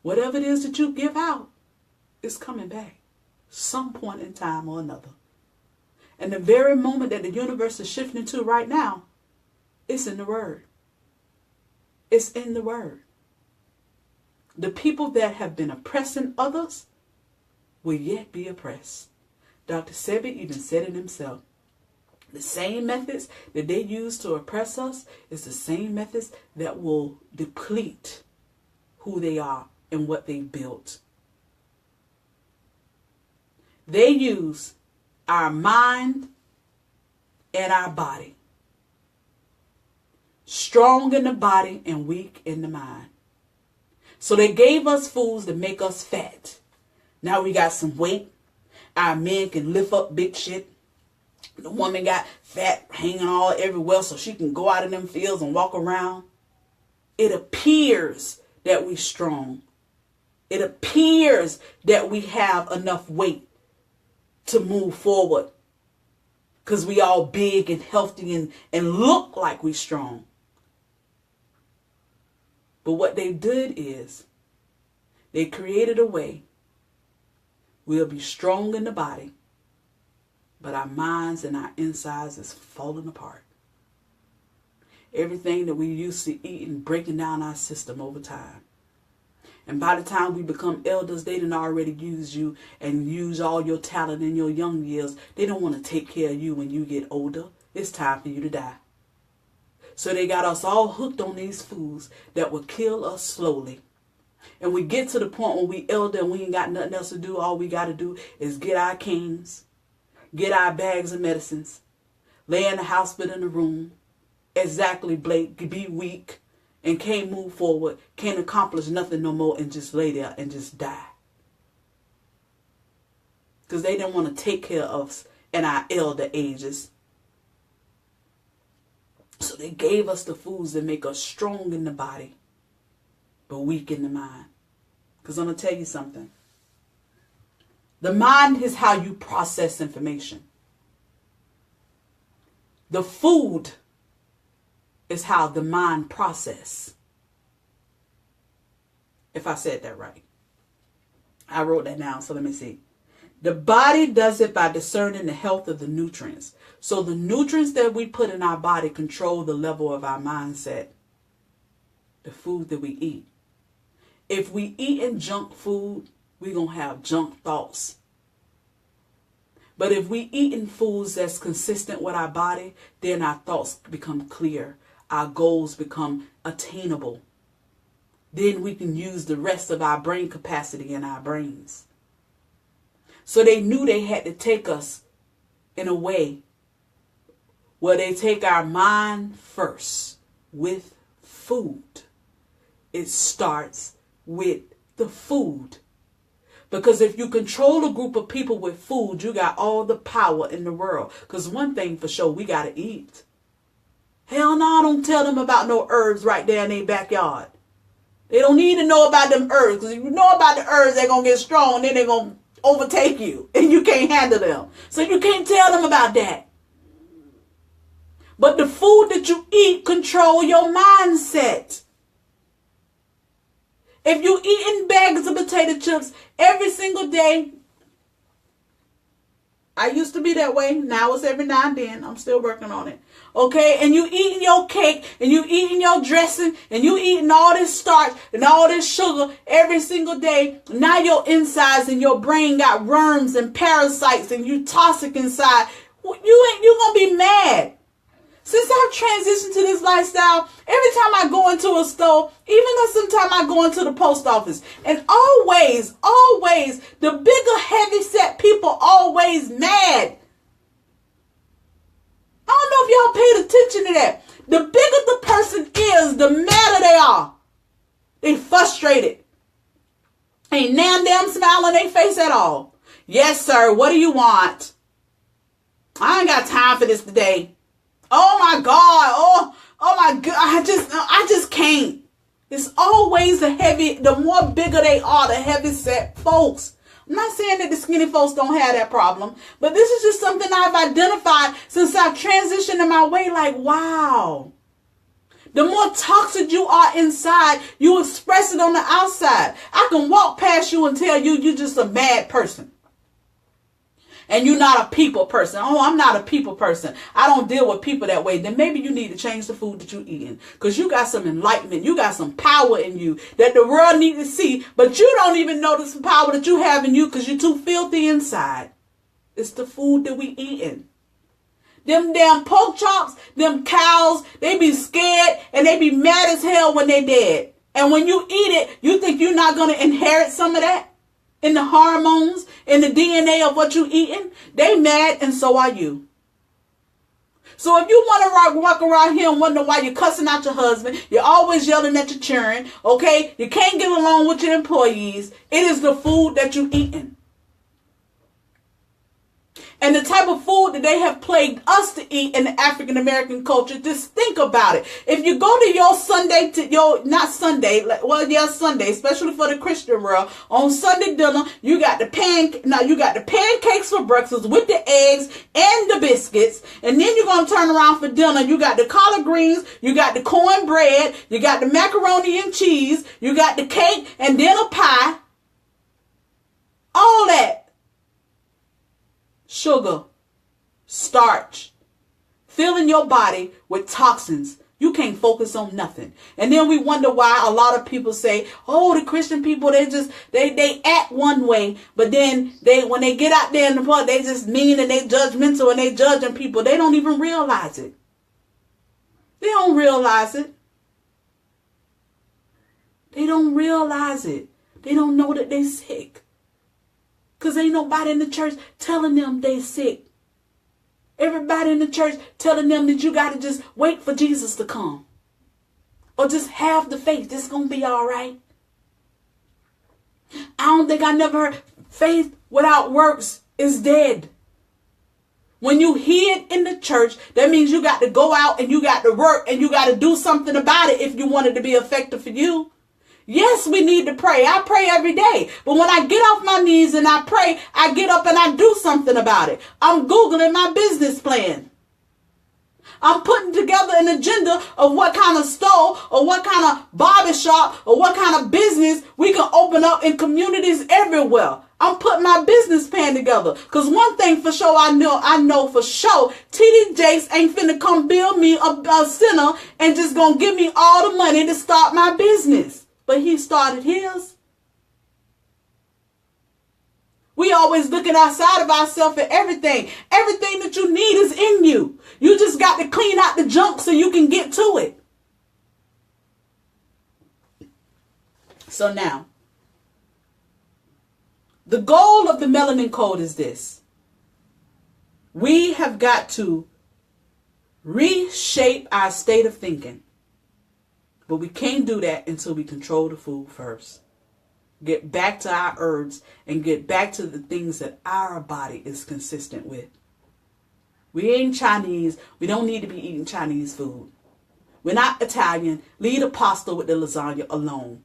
Whatever it is that you give out is coming back some point in time or another. And the very moment that the universe is shifting to right now, it's in the Word. It's in the Word. The people that have been oppressing others will yet be oppressed. Dr. Sebi even said it himself. The same methods that they use to oppress us is the same methods that will deplete who they are and what they built. They use our mind and our body. Strong in the body and weak in the mind. So they gave us foods to make us fat. Now we got some weight. Our men can lift up big shit. The woman got fat hanging all everywhere so she can go out in them fields and walk around. It appears that we're strong. It appears that we have enough weight to move forward because we all big and healthy and look like we strong. But what they did is they created a way we'll be strong in the body, but our minds and our insides is falling apart. Everything that we used to eat and breaking down our system over time. And by the time we become elders, they done already used you and use all your talent in your young years. They don't want to take care of you when you get older. It's time for you to die. So they got us all hooked on these foods that will kill us slowly. And we get to the point when we elder and we ain't got nothing else to do. All we got to do is get our canes, get our bags of medicines, lay in the hospital in the room, exactly be weak, and can't move forward, can't accomplish nothing no more, and just lay there and just die. Because they didn't want to take care of us in our elder ages. So they gave us the foods that make us strong in the body, but weak in the mind. Because I'm going to tell you something. The mind is how you process information. The food is how the mind process. If I said that right. I wrote that down, so let me see. The body does it by discerning the health of the nutrients. So the nutrients that we put in our body control the level of our mindset. The food that we eat. If we eat in junk food, we're going to have junk thoughts. But if we eat in foods that's consistent with our body, then our thoughts become clear. Our goals become attainable. Then we can use the rest of our brain capacity in our brains. So they knew they had to take us in a way where they take our mind first with food. It starts with the food. Because if you control a group of people with food, you got all the power in the world. Because one thing for sure, we got to eat. Hell no, don't tell them about no herbs right there in their backyard. They don't need to know about them herbs. Because if you know about the herbs, they're going to get strong. Then they're going to overtake you. And you can't handle them. So you can't tell them about that. But the food that you eat control your mindset. If you eating bags of potato chips every single day, I used to be that way. Now it's every now and then. I'm still working on it. Okay, and you eating your cake, and you eating your dressing, and you eating all this starch and all this sugar every single day. Now your insides and your brain got worms and parasites, and you toxic inside. You gonna be mad. Since I've transitioned to this lifestyle, every time I go into a store, even though sometimes I go into the post office, and always, the bigger, heavy set people always mad. I don't know if y'all paid attention to that. The bigger the person is, the madder they are. They frustrated. Ain't damn smile on their face at all. Yes, sir. What do you want? I ain't got time for this today. Oh my God. Oh my God. I just can't. It's always the more bigger they are, the heavy set folks. I'm not saying that the skinny folks don't have that problem, but this is just something I've identified since I've transitioned in my way. Like, wow. The more toxic you are inside, you express it on the outside. I can walk past you and tell you you're just a mad person. And you're not a people person. Oh, I'm not a people person. I don't deal with people that way. Then maybe you need to change the food that you're eating. Because you got some enlightenment. You got some power in you that the world needs to see. But you don't even know the power that you have in you because you're too filthy inside. It's the food that we eating. Them damn pork chops, them cows, they be scared and they be mad as hell when they dead. And when you eat it, you think you're not going to inherit some of that? In the hormones, in the DNA of what you eating, they mad and so are you. So if you want to walk around here and wonder why you're cussing out your husband, you're always yelling at your children, okay, you can't get along with your employees, it is the food that you're eating. And the type of food that they have plagued us to eat in the African American culture, just think about it. If you go to your Sunday, Sunday, especially for the Christian world, on Sunday dinner, you got the pancakes for breakfast with the eggs and the biscuits. And then you're going to turn around for dinner. You got the collard greens, you got the cornbread, you got the macaroni and cheese, you got the cake and then a pie. All that. Sugar, starch, filling your body with toxins. You can't focus on nothing. And then we wonder why a lot of people say, oh, the Christian people, they act one way, but then when they get out there in the world, they just mean and they judgmental and they judging people. They don't even realize it. They don't realize it. They don't realize it. They don't know that they're sick. Because ain't nobody in the church telling them they sick. Everybody in the church telling them that you got to just wait for Jesus to come. Or just have the faith. It's going to be all right. I don't think I never heard faith without works is dead. When you hear it in the church, that means you got to go out and you got to work and you got to do something about it if you want it to be effective for you. Yes, we need to pray. I pray every day. But when I get off my knees and I pray, I get up and I do something about it. I'm Googling my business plan. I'm putting together an agenda of what kind of store or what kind of barber shop or what kind of business we can open up in communities everywhere. I'm putting my business plan together. Because one thing for sure I know for sure, TD Jakes ain't finna come build me a center and just gonna give me all the money to start my business. But he started his. We always looking outside of ourselves for everything. Everything that you need is in you. You just got to clean out the junk so you can get to it. So now, the goal of the Melanin Code is this. We have got to reshape our state of thinking. But we can't do that until we control the food first. Get back to our herbs and get back to the things that our body is consistent with. We ain't Chinese. We don't need to be eating Chinese food. We're not Italian. Leave the pasta with the lasagna alone.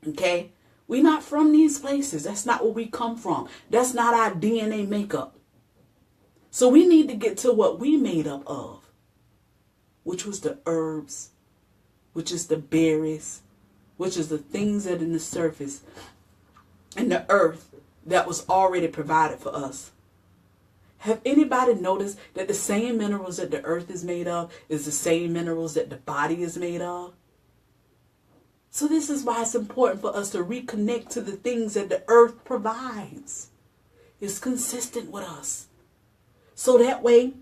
Okay? We're not from these places. That's not where we come from. That's not our DNA makeup. So we need to get to what we made up of. Which was the herbs, which is the berries, which is the things that are in the surface and the earth that was already provided for us. Have anybody noticed that the same minerals that the earth is made of is the same minerals that the body is made of? So this is why it's important for us to reconnect to the things that the earth provides. It's consistent with us. So that way,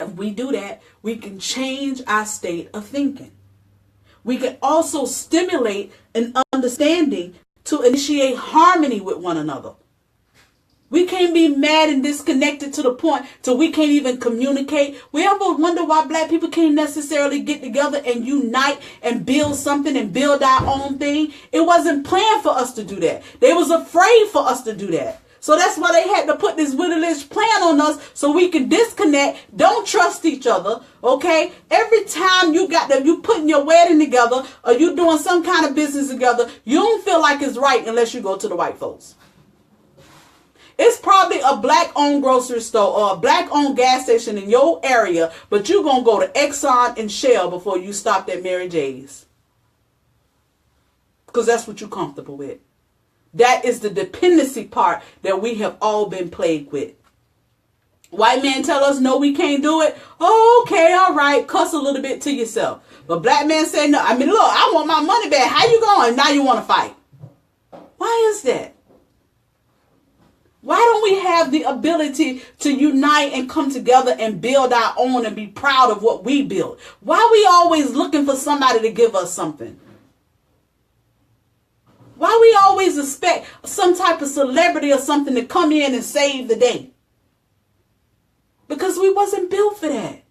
if we do that, we can change our state of thinking. We can also stimulate an understanding to initiate harmony with one another. We can't be mad and disconnected to the point till we can't even communicate. We ever wonder why black people can't necessarily get together and unite and build something and build our own thing? It wasn't planned for us to do that. They was afraid for us to do that. So that's why they had to put this Willie Lynch plan on us so we can disconnect, don't trust each other, okay? Every time you putting your wedding together or you doing some kind of business together, you don't feel like it's right unless you go to the white folks. It's probably a black-owned grocery store or a black-owned gas station in your area, but you're going to go to Exxon and Shell before you stop at Mary J's. Because that's what you're comfortable with. That is the dependency part that we have all been plagued with. White man tell us, no, we can't do it. Oh, okay, all right. Cuss a little bit to yourself. But black man say, no. I mean, look, I want my money back. How you going? Now you want to fight. Why is that? Why don't we have the ability to unite and come together and build our own and be proud of what we built? Why are we always looking for somebody to give us something? Why we always expect some type of celebrity or something to come in and save the day? Because we wasn't built for that.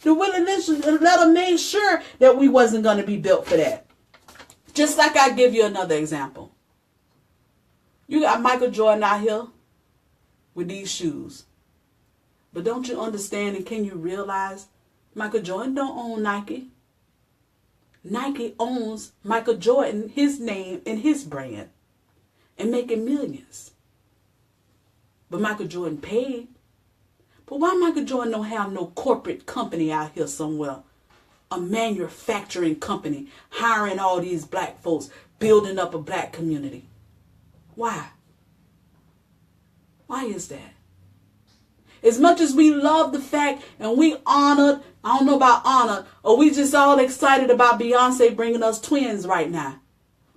The Willie Lynch letter made sure that we wasn't going to be built for that. Just like I give you another example. You got Michael Jordan out here with these shoes. But don't you understand and can you realize Michael Jordan don't own Nike? Nike owns Michael Jordan, his name and his brand, and making millions. But Michael Jordan paid. But why Michael Jordan don't have no corporate company out here somewhere? A manufacturing company hiring all these black folks, building up a black community. Why? Why is that? As much as we love the fact and we honored, I don't know about honored, or we just all excited about Beyonce bringing us twins right now.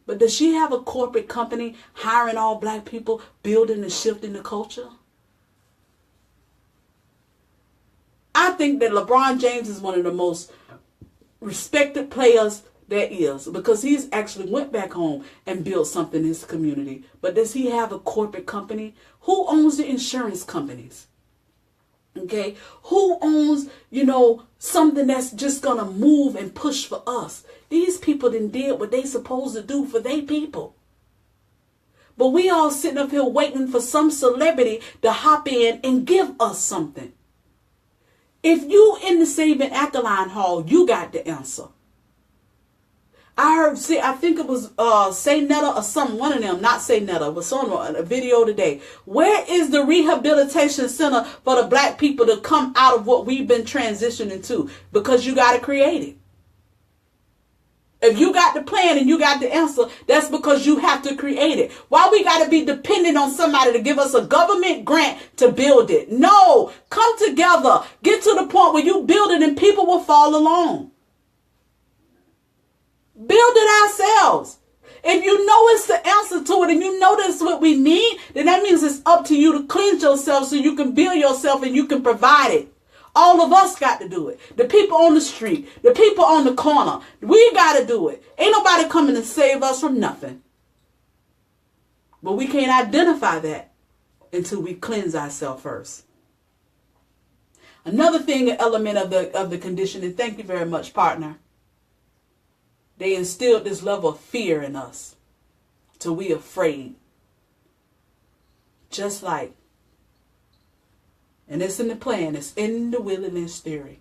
But does she have a corporate company hiring all black people, building and shifting the culture? I think that LeBron James is one of the most respected players there is, because he's actually went back home and built something in his community. But does he have a corporate company? Who owns the insurance companies? Okay, who owns, something that's just going to move and push for us? These people done did what they supposed to do for their people. But we all sitting up here waiting for some celebrity to hop in and give us something. If you in the Saving Alkaline Hall, you got the answer. I think it was Say Netta or something, one of them, not Say Netta, but someone a video today. Where is the rehabilitation center for the black people to come out of what we've been transitioning to? Because you got to create it. If you got the plan and you got the answer, that's because you have to create it. Why we got to be dependent on somebody to give us a government grant to build it? No, come together. Get to the point where you build it and people will fall along. Build it ourselves. If you know it's the answer to it and you know that's what we need, then that means it's up to you to cleanse yourself so you can build yourself and you can provide it. All of us got to do it. The people on the street, the people on the corner, we got to do it. Ain't nobody coming to save us from nothing. But we can't identify that until we cleanse ourselves first. Another thing, an element of the conditioning, thank you very much, partner. They instilled this level of fear in us till we afraid. Just like, and it's in the plan, it's in the Willie Lynch theory.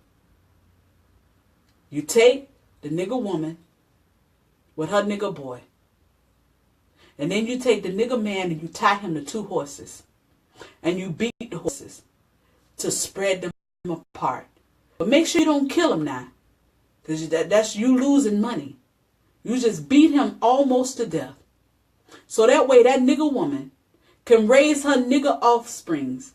You take the nigger woman with her nigger boy. And then you take the nigger man and you tie him to two horses. And you beat the horses to spread them apart. But make sure you don't kill him now. Because that's you losing money. You just beat him almost to death. So that way that nigger woman can raise her nigger offsprings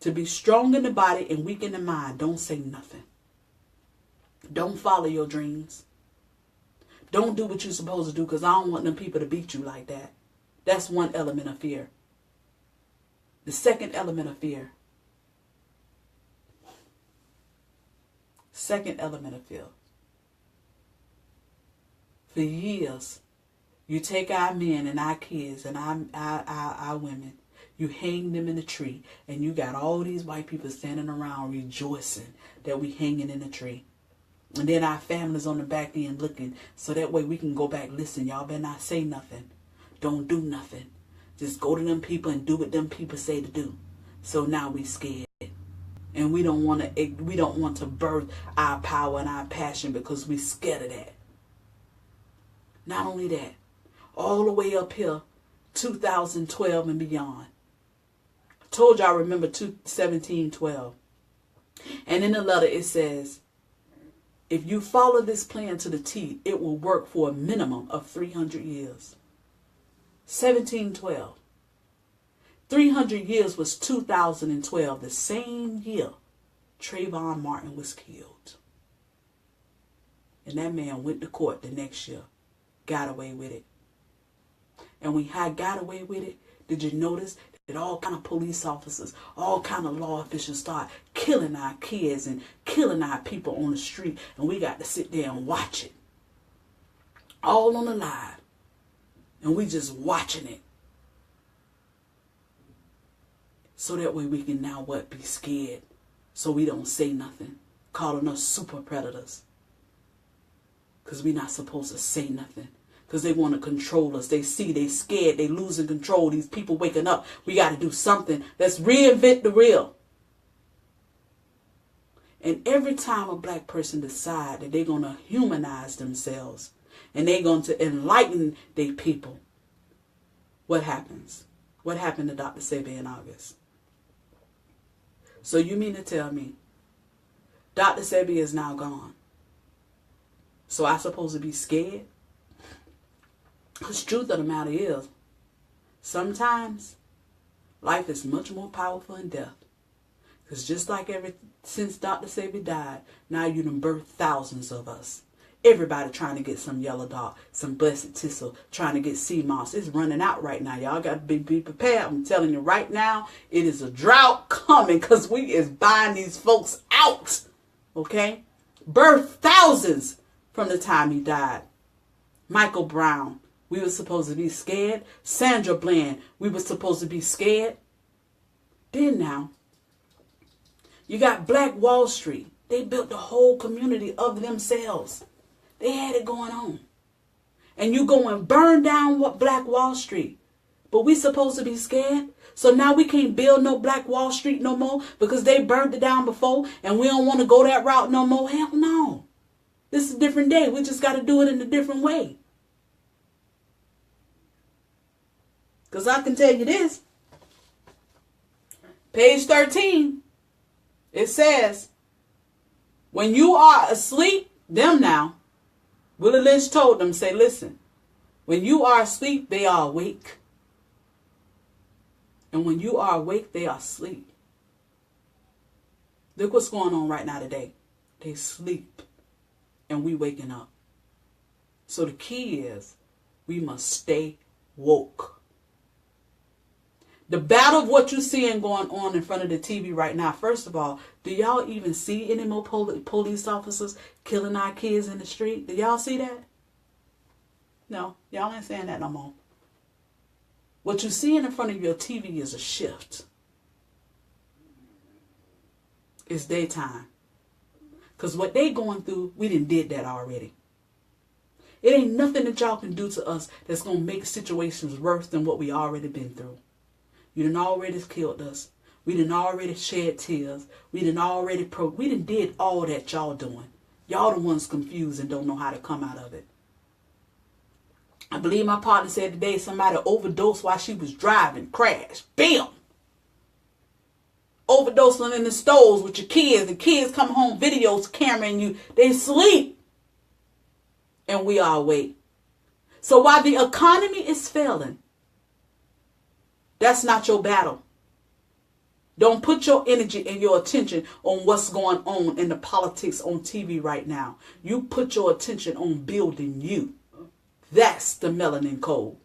to be strong in the body and weak in the mind. Don't say nothing. Don't follow your dreams. Don't do what you're supposed to do, because I don't want them people to beat you like that. That's one element of fear. The second element of fear. Second element of fear. For years, you take our men and our kids and our women, you hang them in a tree, and you got all these white people standing around rejoicing that we hanging in a tree. And then our families on the back end looking, so that way we can go back, listen, y'all better not say nothing. Don't do nothing. Just go to them people and do what them people say to do. So now we scared. And we don't want to birth our power and our passion because we scared of that. Not only that, all the way up here, 2012 and beyond. I told you I remember 1712. And in the letter it says, if you follow this plan to the T, it will work for a minimum of 300 years. 1712. 300 years was 2012, the same year Trayvon Martin was killed. And that man went to court the next year. Got away with it. And when he got away with it, did you notice that all kind of police officers, all kind of law officials start killing our kids and killing our people on the street, and we got to sit there and watch it. All on the live. And we just watching it. So that way we can now be scared. So we don't say nothing. Calling us super predators. Because we're not supposed to say nothing. because they want to control us. They see, they scared, they losing control. These people waking up. We got to do something. Let's reinvent the real. And every time a black person decide that they're going to humanize themselves and they're going to enlighten their people, what happens? What happened to Dr. Sebi in August? So you mean to tell me Dr. Sebi is now gone? So I supposed to be scared? Because truth of the matter is, sometimes life is much more powerful than death. Because just like since Dr. Sebi died, now you done birthed thousands of us. Everybody trying to get some yellow dog, some blessed tissel, trying to get sea moss. It's running out right now. Y'all got to be prepared. I'm telling you right now, it is a drought coming because we is buying these folks out. Okay? Birthed thousands from the time he died. Michael Brown, we were supposed to be scared. Sandra Bland, we were supposed to be scared. Then now, you got Black Wall Street. They built the whole community of themselves. They had it going on. And you go and burn down what Black Wall Street. But we supposed to be scared. So now we can't build no Black Wall Street no more because they burned it down before and we don't want to go that route no more. Hell no. This is a different day. We just got to do it in a different way. Because I can tell you this. Page 13. It says, when you are asleep, them now, Willie Lynch told them, say, listen, when you are asleep, they are awake. And when you are awake, they are asleep. Look what's going on right now today. They sleep and we waking up. So the key is we must stay woke. The battle of what you're seeing going on in front of the TV right now, first of all, do y'all even see any more police officers killing our kids in the street? Do y'all see that? No, y'all ain't saying that no more. What you're seeing in front of your TV is a shift. It's daytime. Because what they going through, we done did that already. It ain't nothing that y'all can do to us that's going to make situations worse than what we already been through. You done already killed us. We done already shed tears. We done did all that y'all doing. Y'all the ones confused and don't know how to come out of it. I believe my partner said today somebody overdosed while she was driving, crashed. Bam! Overdosing in the stores with your kids. The kids come home, videos carrying you. They sleep. And we are awake. So while the economy is failing, that's not your battle. Don't put your energy and your attention on what's going on in the politics on TV right now. You put your attention on building you. That's the Melanin Code.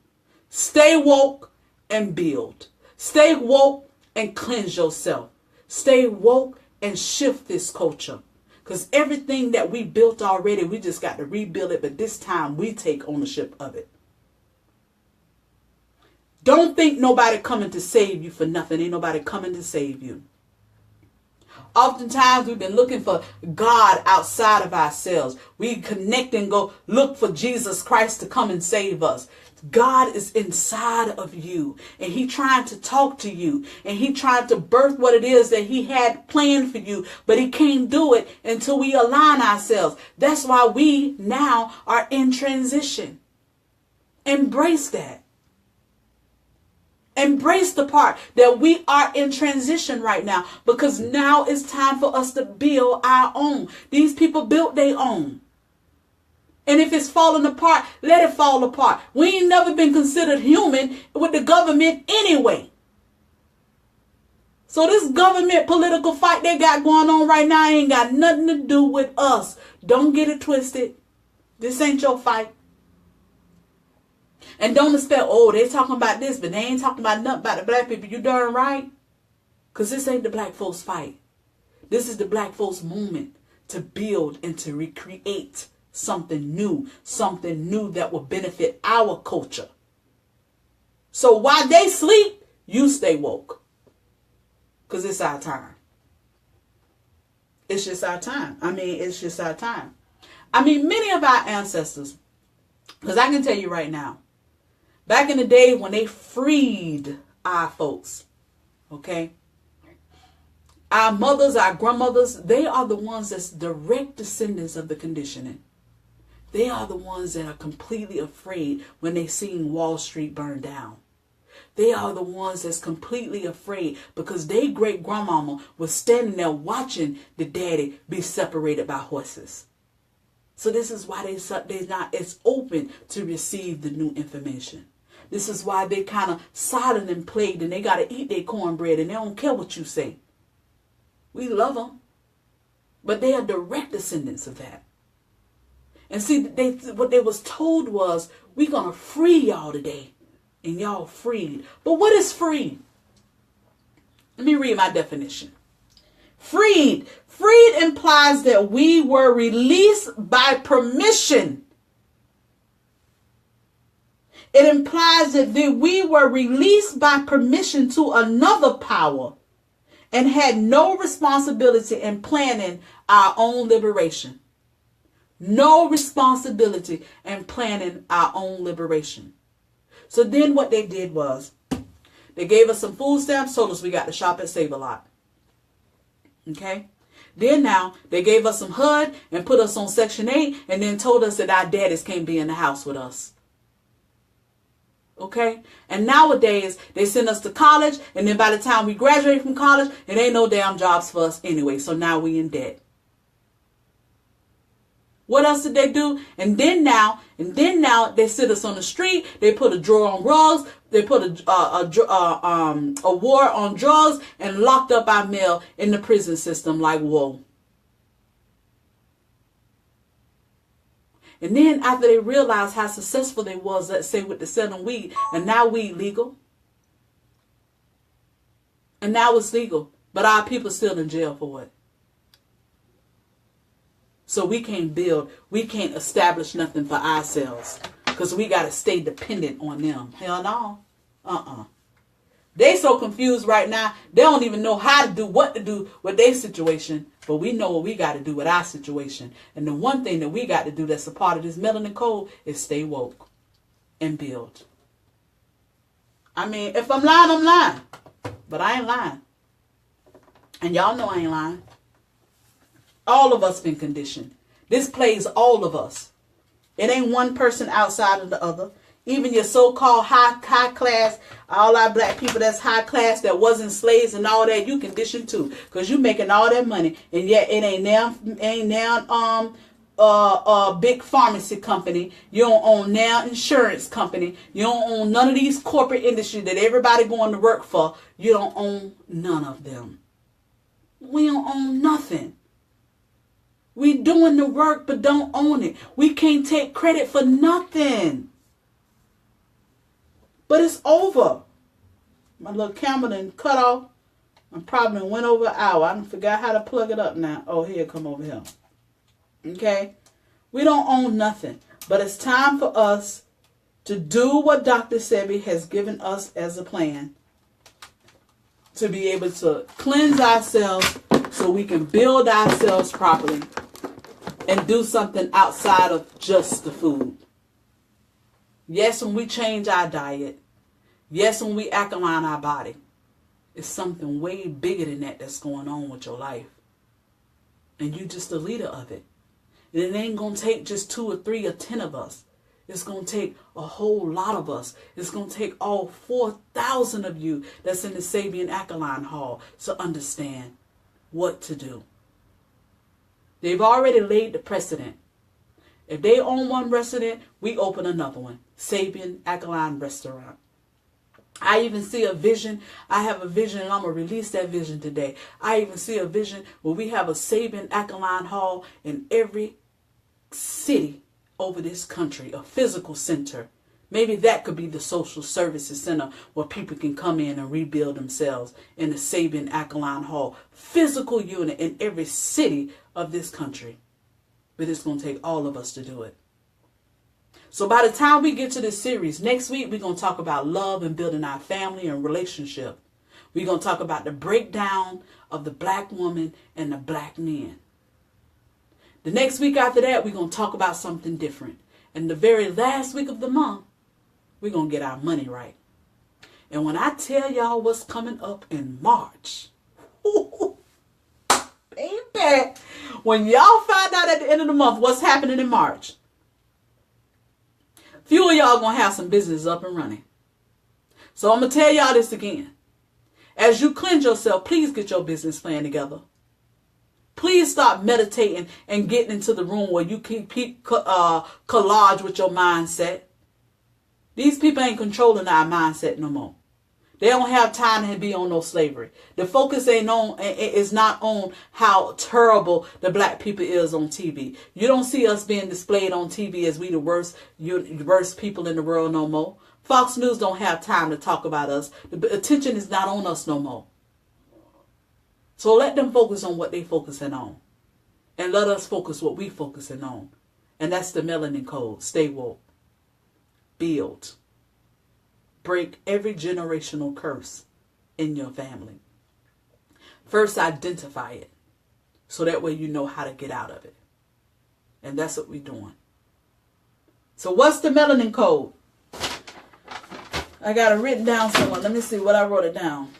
Stay woke and build. Stay woke and cleanse yourself. Stay woke and shift this culture. Because everything that we built already, we just got to rebuild it. But this time we take ownership of it. Don't think nobody coming to save you for nothing. Ain't nobody coming to save you. Oftentimes we've been looking for God outside of ourselves. We connect and go look for Jesus Christ to come and save us. God is inside of you and he trying to talk to you and he trying to birth what it is that he had planned for you, but he can't do it until we align ourselves. That's why we now are in transition. Embrace that. Embrace the part that we are in transition right now because now it's time for us to build our own. These people built their own. And if it's falling apart, let it fall apart. We ain't never been considered human with the government anyway. So this government political fight they got going on right now ain't got nothing to do with us. Don't get it twisted. This ain't your fight. And don't expect, oh, they talking about this, but they ain't talking about nothing about the black people. You darn right. Because this ain't the black folks fight. This is the black folks moment to build and to recreate something new that will benefit our culture. So while they sleep, you stay woke. Because it's our time. It's just our time. It's just our time. Many of our ancestors Because I can tell you right now, back in the day when they freed our folks, okay, our mothers, our grandmothers, they are the ones that's direct descendants of the conditioning. They are the ones that are completely afraid when they seen Wall Street burn down. They are the ones that's completely afraid because their great grandmama was standing there watching the daddy be separated by horses. So this is why they're not as open to receive the new information. This is why they kind of silent and plagued, and they got to eat their cornbread, and they don't care what you say. We love them, but they are direct descendants of that. And see, what they was told was, we're going to free y'all today. And y'all freed. But what is freed? Let me read my definition. Freed. Freed implies that we were released by permission. It implies that we were released by permission to another power and had no responsibility in planning our own liberation. No responsibility in planning our own liberation. So then what they did was, they gave us some food stamps, told us we got to shop at Save-A-Lot. Okay? Then now, they gave us some HUD and put us on Section 8 and then told us that our daddies can't be in the house with us. Okay? And nowadays, they send us to college, and then by the time we graduate from college, it ain't no damn jobs for us anyway. So now we in debt. What else did they do? And then now they sit us on the street. They put a drawer on rugs. They put a war on drugs and locked up our mail in the prison system like whoa. And then after they realized how successful they was, let's say with the selling weed, and now weed legal. And now it's legal, but our people still in jail for it. So we can't build, we can't establish nothing for ourselves because we got to stay dependent on them. Hell no. They so confused right now, they don't even know how to do what to do with their situation, but we know what we got to do with our situation. And the one thing that we got to do that's a part of this Melanin code is stay woke and build. I mean, if I'm lying, I'm lying, but I ain't lying. And y'all know I ain't lying. All of us been conditioned. This plays all of us. It ain't one person outside of the other. Even your so-called high class, all our black people that's high class that wasn't slaves and all that, you conditioned too. Because you making all that money. And yet it ain't now big pharmacy company. You don't own now insurance company. You don't own none of these corporate industries that everybody going to work for. You don't own none of them. We don't own nothing. We doing the work, but don't own it. We can't take credit for nothing. But it's over. My little camera done cut off. I probably went over an hour. I forgot how to plug it up now. Oh, here, come over here. Okay? We don't own nothing. But it's time for us to do what Dr. Sebi has given us as a plan. To be able to cleanse ourselves so we can build ourselves properly. And do something outside of just the food. Yes, when we change our diet. Yes, when we alkaline our body. It's something way bigger than that that's going on with your life. And you just a leader of it. And it ain't going to take just 2 or 3 or 10 of us. It's going to take a whole lot of us. It's going to take all 4,000 of you that's in the Sabian Alkaline Hall to understand what to do. They've already laid the precedent. If they own one restaurant, we open another one. Sabian Alkaline Restaurant. I even see a vision. I have a vision and I'm going to release that vision today. I even see a vision where we have a Sabian Alkaline Hall in every city over this country. A physical center. Maybe that could be the social services center where people can come in and rebuild themselves in the Sabian Alkaline Hall. Physical unit in every city of this country. But it's going to take all of us to do it. So by the time we get to this series, next week we're going to talk about love and building our family and relationship. We're going to talk about the breakdown of the black woman and the black man. The next week after that, we're going to talk about something different. And the very last week of the month, we're going to get our money right. And when I tell y'all what's coming up in March, baby, when y'all find out at the end of the month what's happening in March, few of y'all going to have some business up and running. So I'm going to tell y'all this again. As you cleanse yourself, please get your business plan together. Please stop meditating and getting into the room where you keep collage with your mindset. These people ain't controlling our mindset no more. They don't have time to be on no slavery. The focus is not on how terrible the black people is on TV. You don't see us being displayed on TV as we the worst people in the world no more. Fox News don't have time to talk about us. The attention is not on us no more. So let them focus on what they focusing on. And let us focus what we focusing on. And that's the Melanin Code. Stay woke. Build. Break every generational curse in your family. First, identify it. So that way you know how to get out of it. And that's what we're doing. So what's the Melanin Code? I got it written down somewhere. Let me see what I wrote it down.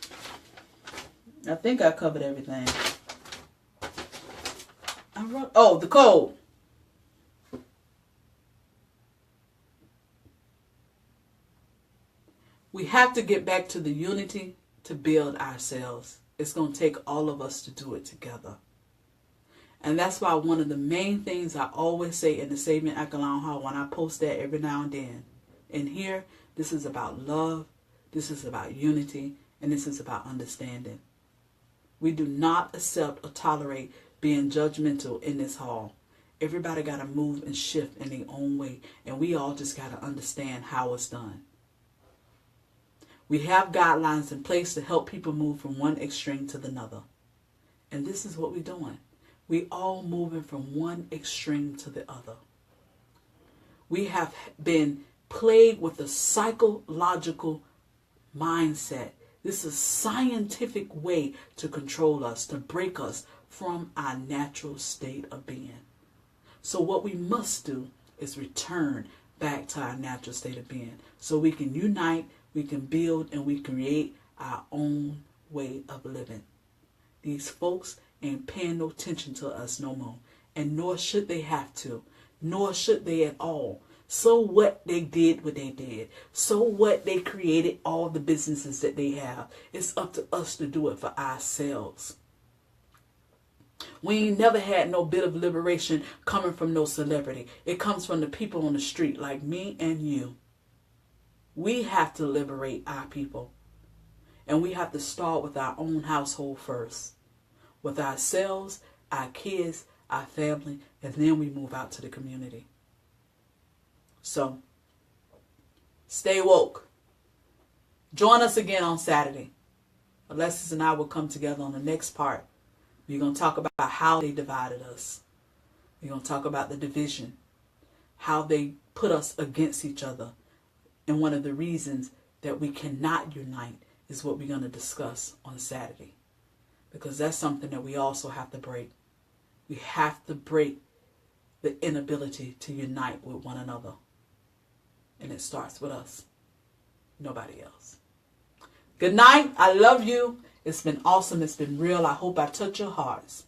I think I covered everything. The code. We have to get back to the unity to build ourselves. It's going to take all of us to do it together. And that's why one of the main things I always say in the Saving Akalon Hall when I post that every now and then. And here, this is about love, this is about unity, and this is about understanding. We do not accept or tolerate being judgmental in this hall. Everybody got to move and shift in their own way. And we all just got to understand how it's done. We have guidelines in place to help people move from one extreme to another. And this is what we're doing. We all moving from one extreme to the other. We have been plagued with a psychological mindset. This is a scientific way to control us, to break us from our natural state of being. So what we must do is return back to our natural state of being. So we can unite, we can build, and we create our own way of living. These folks ain't paying no attention to us no more. And nor should they have to. Nor should they at all. So what they did what they did. So what they created all the businesses that they have. It's up to us to do it for ourselves. We ain't never had no bit of liberation coming from no celebrity. It comes from the people on the street like me and you. We have to liberate our people. And we have to start with our own household first. With ourselves, our kids, our family, and then we move out to the community. So, stay woke. Join us again on Saturday. Alexis and I will come together on the next part. We're going to talk about how they divided us. We're going to talk about the division. How they put us against each other. And one of the reasons that we cannot unite is what we're going to discuss on Saturday. Because that's something that we also have to break. We have to break the inability to unite with one another. And it starts with us. Nobody else. Good night. I love you. It's been awesome. It's been real. I hope I touch your hearts.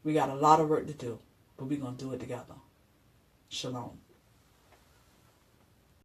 We got a lot of work to do, but we're going to do it together. Shalom.